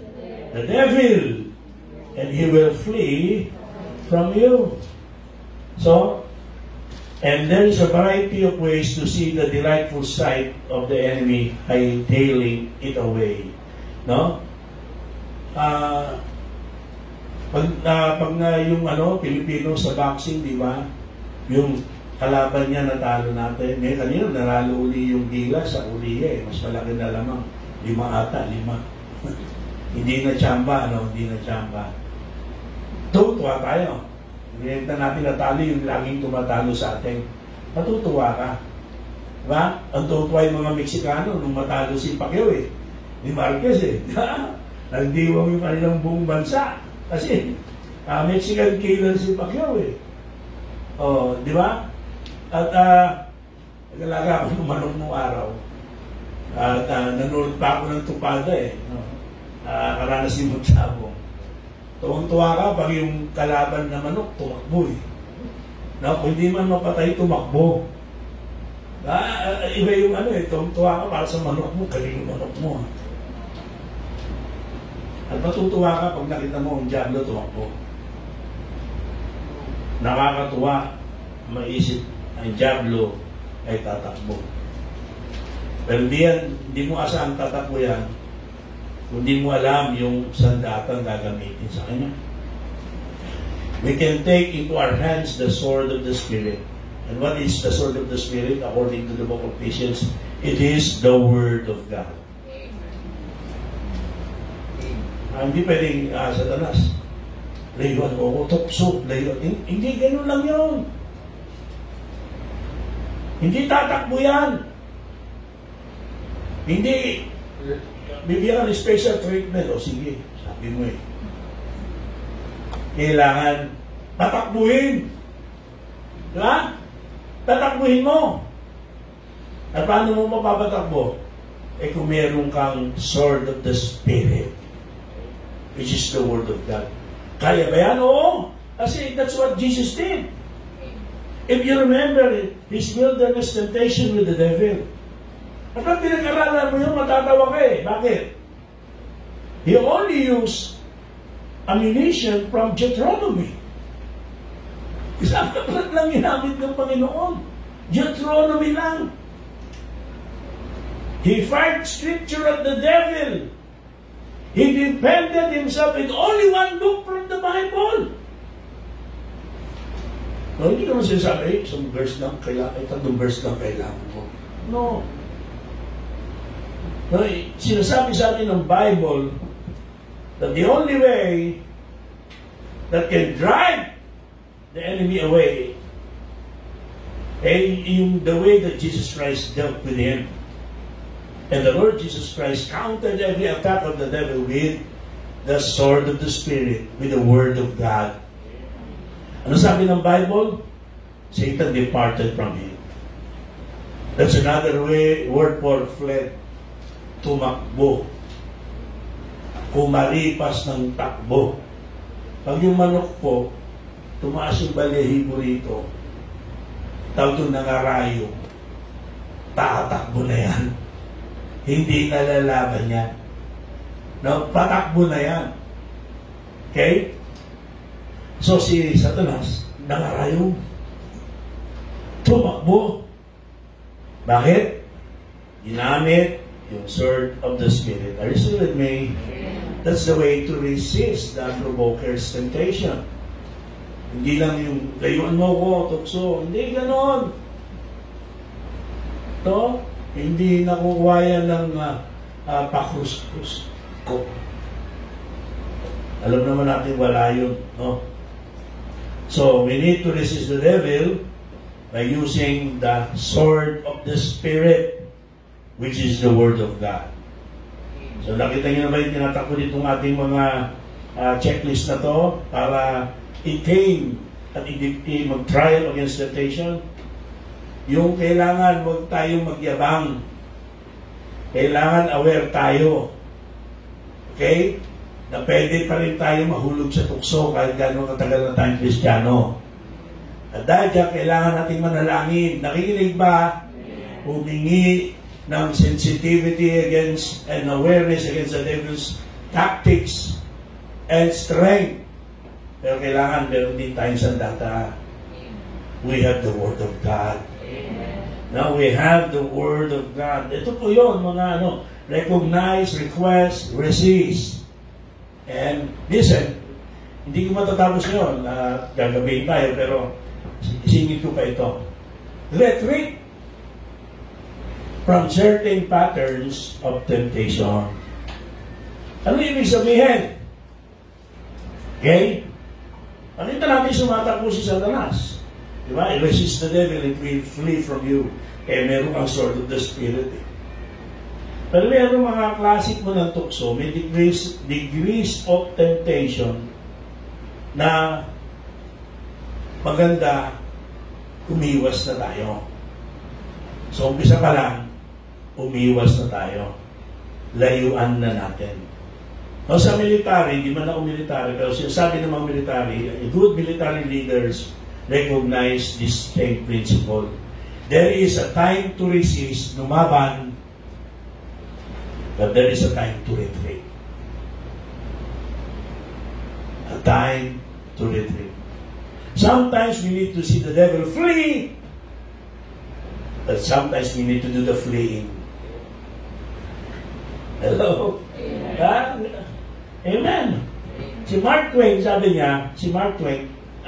the devil, and he will flee from you. So, and there is a variety of ways to see the delightful sight of the enemy hightailing it away. No? Pag yung Pilipino sa boxing, di ba? Yung kalaban niya natalo natin. May kanina naralo uli yung gila sa uli Mas malaki na lamang. 5 ata. Hindi na tsamba, Hindi na tsamba. Tuwa tayo. Hindi natin natalo yung laging tumatalo sa atin. Matutuwa ka. Diba? Ang tutuwa yung mga Meksikano nung matalo si Pacquiao Ni Marquez Nagdiwang yung kanilang buong bansa. Kasi Mexican killer si Pacquiao di ba? At nagalaga ako ng manok nung araw. At nanonood pa ako ng tupada karanas ni Magsabong. Tuwang-tuwa ka pag yung kalaban na manok tumakbo Kung hindi man mapatay, tumakbo. Iba yung tuwang-tuwa ka para sa manok mo, galing yung manok mo. At matutuwa ka pag nakita mo ang diablo tumakbo. Nakakatuwa, maisip ang diablo ay tatakbo. Pero hindi mo asang tatakbo yan kung hindi mo alam yung sandatang gagamitin sa kanya. We can take into our hands the sword of the Spirit. And what is the sword of the Spirit? According to the book of Ephesians, it is the Word of God. Hindi pwedeng Satanas. Layuan mo ko, tukso, layuan. Hindi, ganun lang yun. Hindi tatakbo yan. Hindi, bibigyan ng special treatment. O sige, sabi mo eh. Kailangan tatakbuhin. Diba? Tatakbuhin mo. At paano mo mapapatakbo? Eh kung meron kang sword of the Spirit, which is the Word of God. Kaya ba yan? Oo. Kasi that's what Jesus did. If you remember it, His wilderness temptation with the devil. At pag pinag-aralan mo yun, matatawa ka eh. Bakit? He only used ammunition from Deuteronomy. Isang kaplat lang ginamit ng Panginoon. Deuteronomy lang. He fired scripture at the devil. He defended himself with only one book from the Bible. No, hindi naman sinasabi, isang verse lang kailangan, tatlong verse lang kailangan mo. No. No, sinasabi sa atin ng Bible that the only way that can drive the enemy away ay yung the way that Jesus Christ dealt with him. And the Lord Jesus Christ countered every attack of the devil with the sword of the Spirit, with the Word of God. Ano sabi ng Bible? Satan departed from him. That's another word for fled. Tumakbo. Kumaripas ng takbo. Pag yung manok po, tumaas yung balahibo rito, tawag doon nangarayo, tatakbo na yan. Hindi nalalaban yan. No, patakbo na yan. Okay? So si Satanas, nangarayo. Tumakbo. Bakit? Ginamit yung sword of the Spirit. Are you still with me? That's the way to resist the provoker's temptation. Hindi lang yung layuan mo ko, tukso. Hindi ganon. Ito, hindi nakukuha yan ng pakrus-krus ko. Alam naman natin wala yun. No? So, we need to resist the devil by using the sword of the Spirit, which is the Word of God. So, nakita niyo na ba yung tinatakbo ditong ating mga checklist na to para i-tame at mag-trial against temptation? Yung kailangan huwag tayong magyabang. Kailangan aware tayo. Okay? Na pwede pa rin tayo mahulog sa tukso kahit gano'ng katagal na tayong Kristiyano. At dahil dyan, kailangan natin manalangin. Nakikinig ba? Humingi ng sensitivity against and awareness against the devil's tactics and strength. Pero kailangan meron din tayong sandata. We have the Word of God. Now we have the Word of God. Ito po yun, mga recognize, request, resist. And listen, hindi ko matatapos yun. Gagabayin tayo, pero isingin ko pa ito. Retreat from certain patterns of temptation. Ano ibig sabihin? Okay? Pakita natin sumatakbo si Satanas. Diba? Resist the devil, it will flee from you. Eh, meron ang sword of the Spirit. Eh. Pero meron mga classic mo ng tukso, may degrees of temptation na maganda, umiwas na tayo. So, umpisa pa lang, umiwas na tayo. Layuan na natin. No, sa military, hindi man ako military, pero sinasabi ng mga military, good military leaders recognize this same principle. There is a time to resist, lumaban, but there is a time to retreat. A time to retreat. Sometimes we need to see the devil flee, But sometimes we need to do the fleeing. Hello? Amen. Si Mark Twain, sabi niya,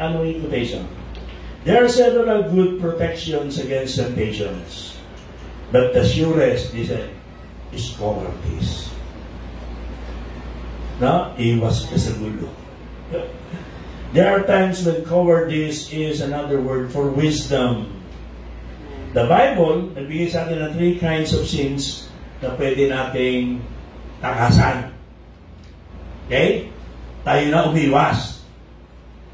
ano yung quotation? There are several good protections against temptations, but the surest, he said, is cowardice. No? Iwas ka sa gulo. There are times when cowardice is another word for wisdom. The Bible, nagbigay sa atin ng 3 kinds of sins na pwede nating takasan. Okay? Tayo na umiwas.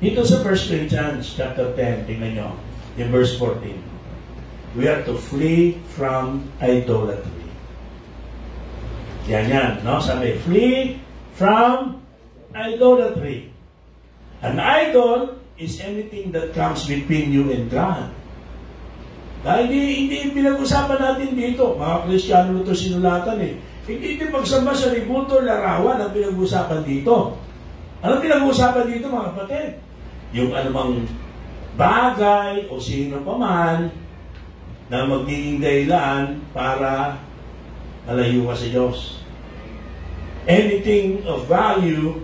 Dito sa 1 Corinthians chapter 10, tingnan nyo, in verse 14. We are to flee from idolatry. Yan, no? Sabi, flee from idolatry. An idol is anything that comes between you and God. Hindi pinag-usapan natin dito. Mga Kristiyano ito sinulatan eh. Hindi ito pagsamba sa ributo, larawan ang pinag-usapan dito. Anong pinag-usapan dito mga kapatid? Yung anumang bagay o sino pa man na magiging dahilan para malayo ka sa Diyos. Anything of value,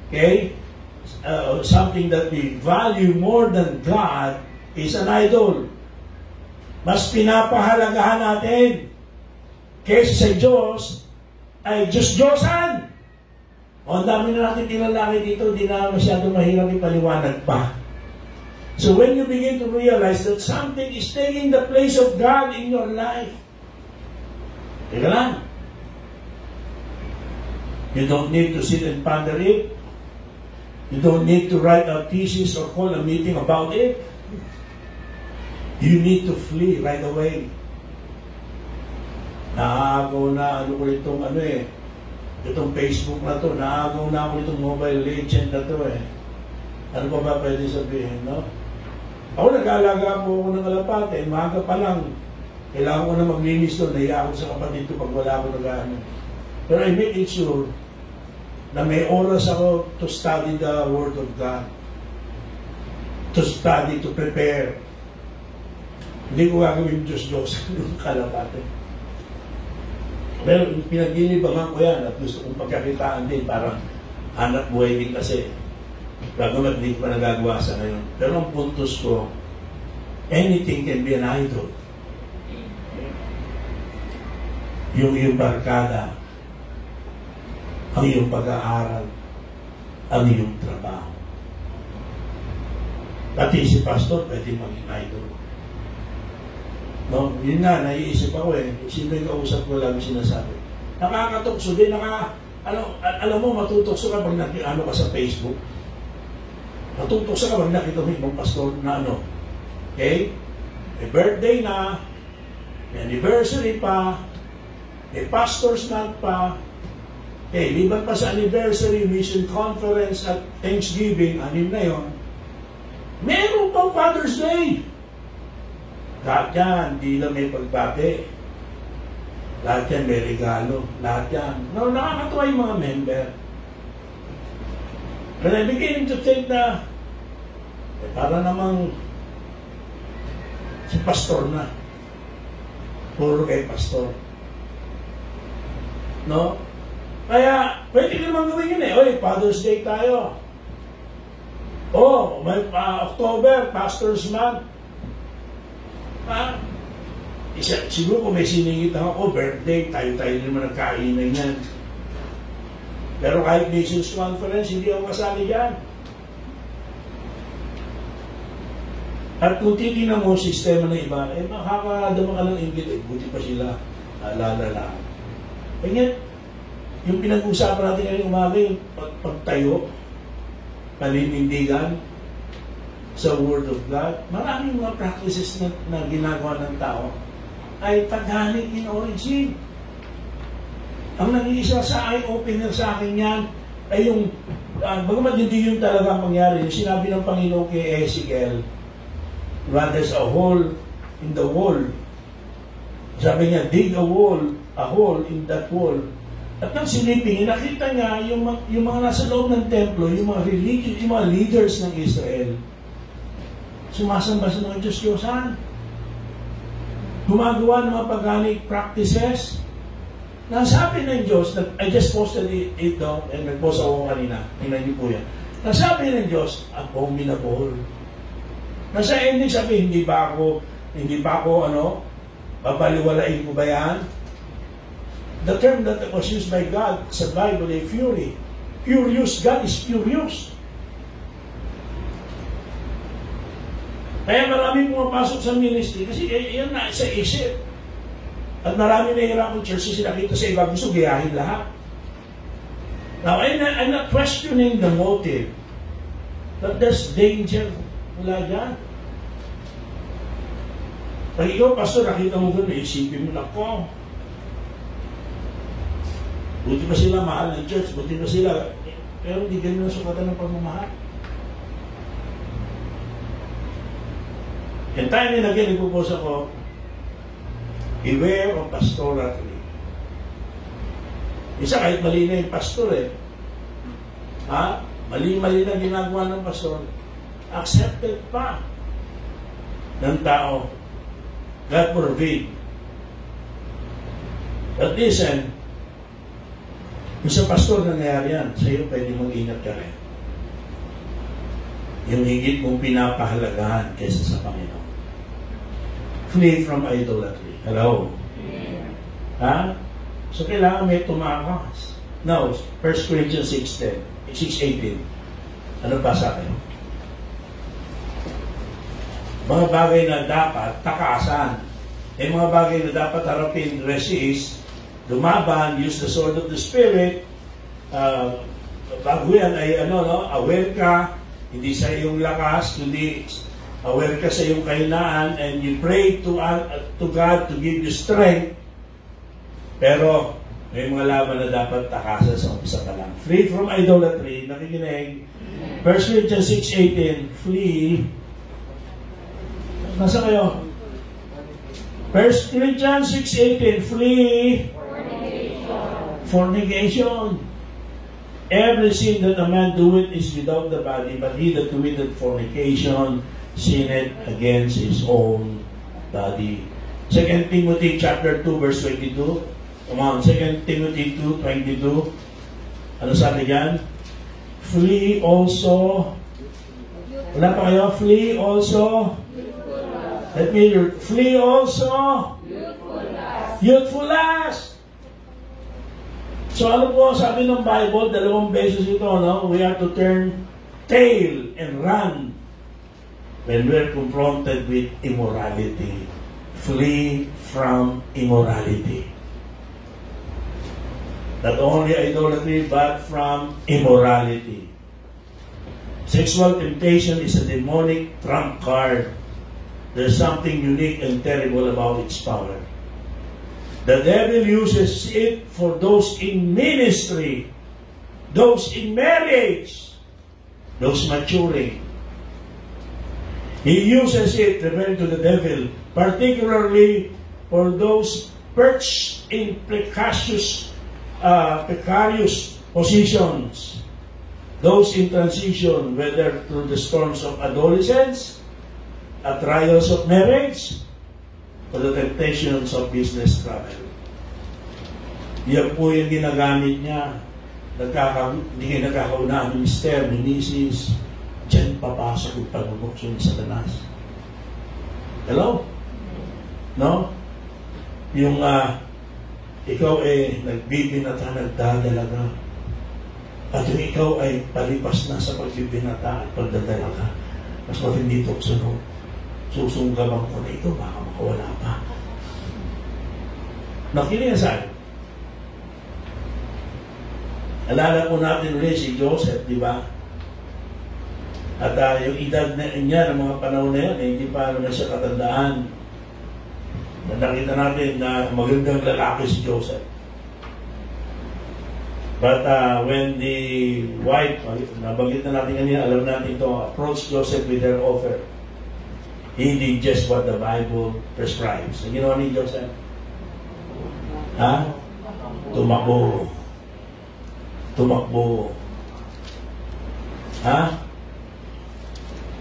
okay, something that we value more than God is an idol. Mas pinapahalagahan natin kaysa sa Diyos ay Diyos-Diyosan. O, ang dami na natin tinalaki dito, hindi na masyadong mahirap ipaliwanag pa. So when you begin to realize that something is taking the place of God in your life, teka lang. You don't need to sit and ponder it. You don't need to write a thesis or call a meeting about it. You need to flee right away. Naagaw na itong Facebook na to, naagaw na ako itong Mobile Legend na to eh. Ano pa ba pwede sabihin, no? Ako nag-aalaga ako ng alapate, maaga pa lang. Kailangan ko na maglinis doon, nahiya ako sa kapatid ko pag wala ako nag-ano. Pero I make it sure na may oras ako to study the Word of God. To study, to prepare. Hindi ko gagawin Diyos yung kalapate. Pero pinag-inibangan ko yan at gusto kong pagkakitaan din para hanap buhay din kasi. Gagawin hindi ko pa nagagawa sa ngayon. Pero ang puntos ko, anything can be an idol. Yung iyong barkada, ang iyong pag-aaral, ang iyong trabaho. Pati si pastor, pwede maging idol. No, yun nga, naiisip ako eh. Sino yung kausap ko lang sinasabi. Nakakatukso din, alam mo, matutokso ka pag ano ka sa Facebook. Matutokso ka pag nakita mo ibang pastor na ano. Okay? May birthday na, may anniversary pa, may pastor's month pa, okay, liban pa sa anniversary, mission conference at Thanksgiving, 6 na yun, meron pang Father's Day. Lahat yan, hindi lang may pagbate. Lahat yan may regalo. Lahat yan. No, nakakatuwa yung mga member. But I beginning to think na para namang si pastor na. Puro kay pastor. No? Kaya, pwede naman gawin yun eh. Oy, Father's Day tayo. Oh, may October, Pastor's Month. Siguro kung may siningit ako, birthday, tayo-tayo naman nagkainan yan. Pero kahit Nations Conference, hindi ako kasali dyan. At kung titignan mo sistema ng iba, makakadama ka ng inggit, buti pa sila, alala. Kaya yung pinag-usapan natin ngayong umaga, yung pagtayo, paninindigan, sa Word of God, maraming mga practices na ginagawa ng tao ay paghanik in origin. Ang nag-iisa sa eye-opener sa akin yan ay yung, bagamat hindi yung talaga mangyari, yung sinabi ng Panginoon kay Ezekiel, there's a hole in the wall. Sabi niya, dig a hole in that wall. At nang silipin, nakita niya yung mga nasa loob ng templo, yung mga leaders ng Israel, sumasamba sa mga Diyos-Diyosan. gumagawa ng mga paganic practices. Nasabi ng Diyos, I just posted it down, and nag-post ako kanina, tingnan niyo po yan. Nasabi ng Diyos, abominable. Nasa ending sabi, hindi ba ako, babaliwalain ko ba yan? The term that was used by God sa Bible ay fury. Furious, God is furious. Kaya maraming pumapasok sa ministry kasi yan na sa isip. At marami na hirapong church sila kita sa iba, gusto gayahin lahat. Now, I'm not questioning the motive. But there's danger mula dyan. Pag ikaw, pastor, nakita mo gano'n, isipin mo, nako. Buti pa sila mahal ng church, buti pa sila, pero hindi ganun ang sukatan ng pagmamahal. And time and again, ipupos ako, beware of pastoral tree. Isa kahit mali na yung pastor mali-mali na ginagawa ng pastor, accepted pa ng tao. God forbid. But listen, yung sa pastor na nangyari yan, sa iyo pwede mong ingat ka rin. Yung higit mong pinapahalagahan kaysa sa Panginoon. Flee from idolatry. Hello? Ha? So, kailangan may tumakas. Now, 1 Corinthians 6:18. Ano pa sa akin? Mga bagay na dapat takasan. Mga bagay na dapat harapin, resist, lumaban, use the sword of the Spirit. Bago yan ay aware ka, hindi sa iyong lakas, kundi aware ka sa iyong kahinaan, and you pray to God to give you strength. Pero may mga laban na dapat takasan sa umpisa pa lang. Free from idolatry, nakikinig. 1 Corinthians 6:18, flee. Nasa kayo? 1 Corinthians 6:18, flee fornication. Every sin that a man doeth is without the body, but he that committeth fornication sinned against his own body. 2 Timothy chapter 2 verse 22. Come on, 2 Timothy 2:22. Ano sabi diyan? Flee also. Wala pa kayo? Flee also. Let me hear. Flee also. Youthful lust. So ano po sabi ng Bible? 2 beses ito, no? We have to turn tail and run when we're confronted with immorality. Flee from immorality. Not only idolatry, but from immorality. Sexual temptation is a demonic trump card. There's something unique and terrible about its power. The devil uses it for those in ministry, those in marriage, those maturing. He uses it, referring to the devil, particularly for those perched in precarious positions, those in transition, whether through the storms of adolescence, trials of marriage, or the temptations of business travel. Yan po yung ginagamit niya. Hindi nagkakaunaan ni Mister, ni Mrs. Diyan papasok yung pagmumukso ni Satanas. Hello? No? Yung ikaw nagbibinata, nagdadalaga. At yung ikaw ay palipas na sa pagbibinata at pagdadalaga. Mas matindi ito sunod. Susunggaban ko na ito, baka makawala pa. Nakinig na saan? Alala po natin ulit si Joseph, di ba? At yung edad niya ng mga panahon na yan, hindi pa naman siya katandaan. Nakita natin na magandang lalaki si Joseph. But when the wife, nabanggit na natin kanina, alam natin ito, approached Joseph with their offer. He did just what the Bible prescribes. Ang ginawa ni Joseph? Tumakbo. Tumakbo.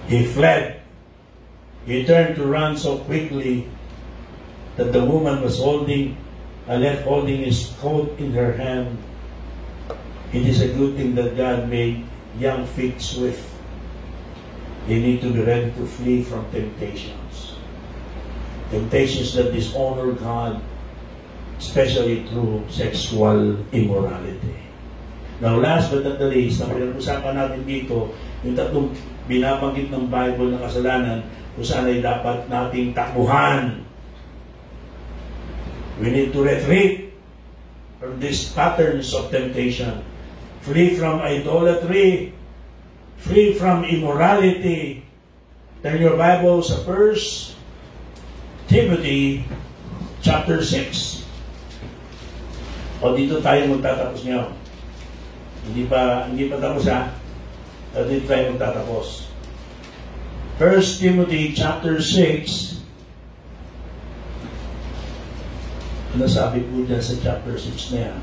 He fled. He turned to run so quickly that the woman was left holding his coat in her hand. It is a good thing that God made young feet swift. They need to be ready to flee from temptations. Temptations that dishonor God, especially through sexual immorality. Now, last but not the least, ang pinag-usapan natin dito, yung tatlong binabanggit ng Bible ng kasalanan, kung saan ay dapat nating takbuhan. We need to retreat from these patterns of temptation. Free from idolatry. Free from immorality. Turn your Bible sa 1 Timothy chapter 6. O dito tayo magtatapos ngayon. Hindi pa tapos ha. O dito tayo magtatapos. 1 Timothy chapter 6. Ano sabi po dyan sa chapter 6 na yan?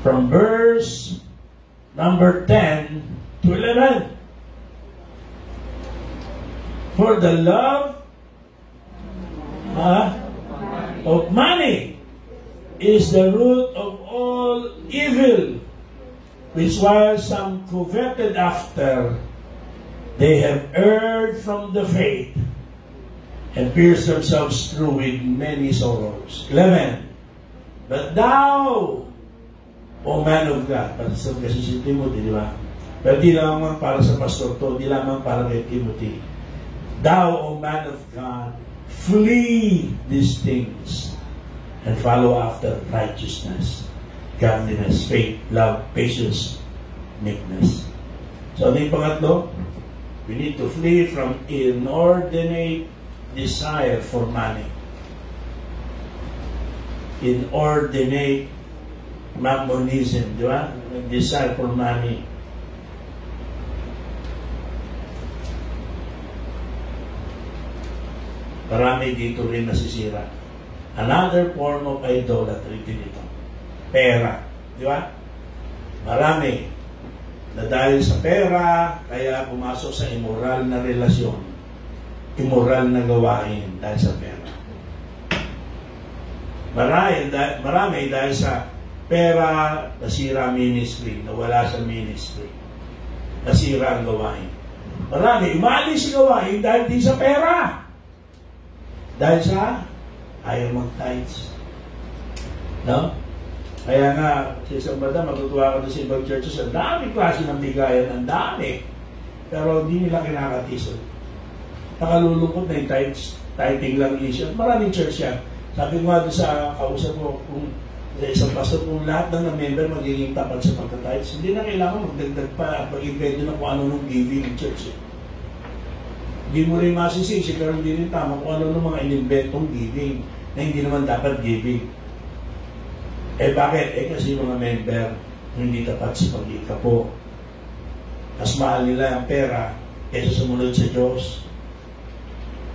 From verse number 10 to 11. For the love of money is the root of all evil, which while some coveted after, they have erred from the faith and pierced themselves through with many sorrows. 11. But thou, O man of God, para sa kasi si Timothy, di ba? Pero di lamang para sa pastor to, di lamang para kay Timothy. Thou, O man of God, flee these things and follow after righteousness, godliness, faith, love, patience, meekness. So, ano yung pangatlo? We need to flee from inordinate desire for money. Inordinate mammonism, di ba? Desire for money. Marami dito rin nasisira. Another form of idolatry dito. Pera. Di ba? Marami na dahil sa pera, kaya pumasok sa immoral na relasyon. Immoral na gawain dahil sa pera. Marami dahil sa pera, nasira ministry, nawala sa ministry. Nasira ang gawain. Marami, umalis sa gawain dahil di sa pera. Dahil sa ayaw mag-tithes. No? Kaya nga, sa isang banda, matutuwa ka sa ibang churches, ang dami klase ng bigayan, ang dami. Pero hindi nila kinakatisan. Nakalulungkot na yung tithes, tithing lang issue. Maraming church yan. Sabi ko nga doon sa kausap ko, kung sa isang pastor, kung lahat ng member magiging tapat sa pagka-tithes, hindi na kailangan magdagdag pa, mag-invento na kung ano nung giving in church. Hindi mo rin masisisi, pero hindi rin tama kung ano nung mga in-inventong giving na hindi naman dapat giving. Eh bakit? Eh kasi mga member hindi tapat sa pag-ikapo. Mas mahal nila ang pera kaysa sumunod sa Diyos.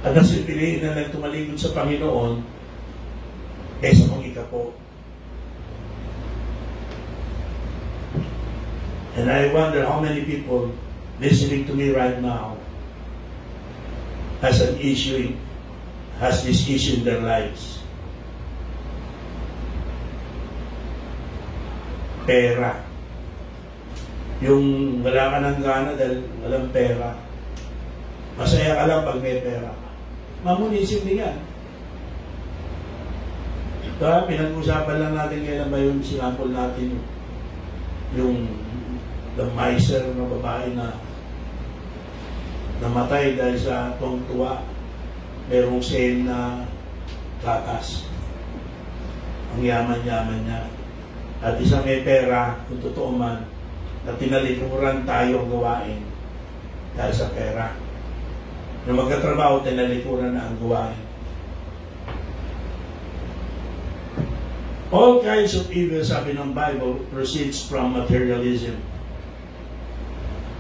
At mas piliin na lang tumalikod sa Panginoon kaysa mag-ikapo. And I wonder how many people listening to me right now has this issue in their lives. Pera. Yung wala ka ng gana dahil walang pera. Masaya ka lang pag may pera. Mamunisip din yan. Diba? Pinag-usapan lang natin kailan ba yung sinapol natin yung the miser na babae na namatay dahil sa tuwang-tuwa. Merong sale na gatas. Ang yaman-yaman niya. At isang may pera, kung totoo man, na tinalikuran tayo gawain dahil sa pera. Na magkatrabaho, tinalikuran na ang gawain. All kinds of evil, sabi ng Bible, proceeds from materialism.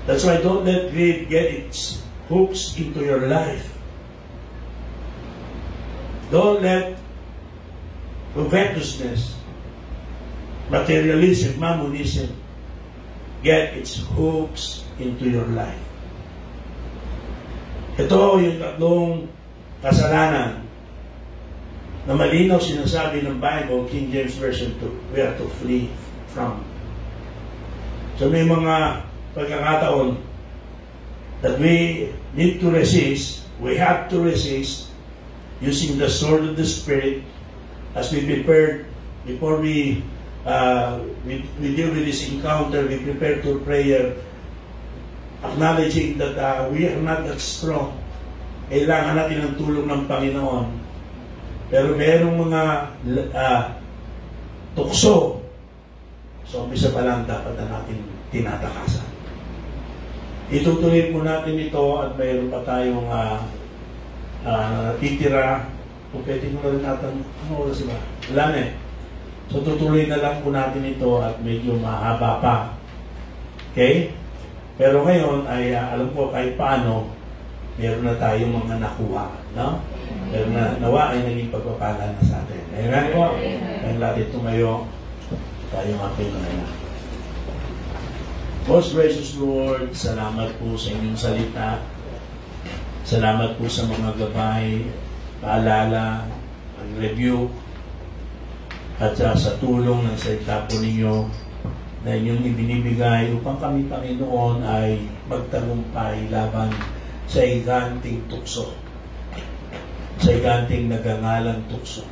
That's why don't let greed get its hooks into your life. Don't let covetousness, materialism, mammonism, get its hooks into your life. Ito yung tatlong kasalanan na malinaw sinasabi ng Bible, King James Version 2, we have to flee from. So may mga pagkakataon that we need to resist, we have to resist using the sword of the Spirit as we prepared before we deal with this encounter, we prepare to prayer, acknowledging that we are not that strong. Kailangan natin ng tulong ng Panginoon. Pero mayroong mga tukso. So, umpisa pa lang dapat na natin tinatakasan. Itutuloy po natin ito at mayroon pa tayong natitira. Kung pwede mo na rin natin, ano oras ba? Wala na eh. So, tutuloy na lang po natin ito at medyo mahaba pa. Okay? Pero ngayon ay alam ko kahit paano, meron na tayong mga nakuha. No? Pero nawa ay naging pagpapala na sa atin. Amen po. Kaya natin tumayo, tayo ating na. Most gracious Lord, salamat po sa inyong salita. Salamat po sa mga gabay, paalala, ang review, at sa tulong ng salita po ninyo na inyong ibinibigay upang kami, Panginoon, ay magtagumpay laban sa iganting tukso. Sa iganting nagangalang tukso.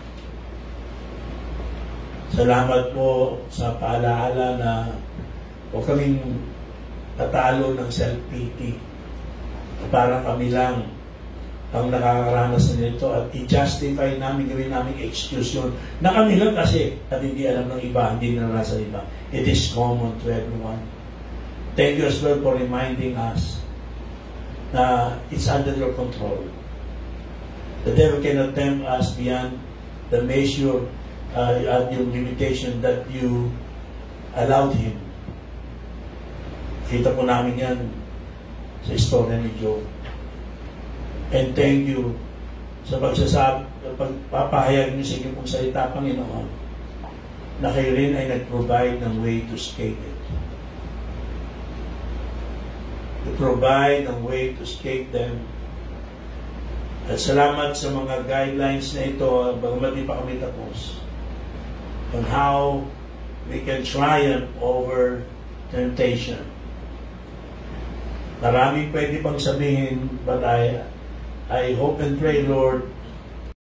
Salamat po sa paalaala na huwag kaming tatalo ng self-pity. Parang kami lang ang nakakaranas na nito at i-justify namin, gawin namin excuse yun. Na kami lang kasi at hindi alam ng iba, hindi naranasan iba. It is common to everyone. Thank you as well for reminding us na it's under your control. The devil cannot tempt us beyond the measure at yung limitation that you allowed him. Kita po namin yan sa istorya ni Job. And thank you sa pagpapahayag niyo sa inyong pong salita, Panginoon, na kayo rin ay nag-provide ng way to escape it. To provide ng way to escape them. At salamat sa mga guidelines na ito, bagamat di pa kami tapos, on how we can triumph over temptation. Maraming pwede pang sabihin, but I hope and pray, Lord,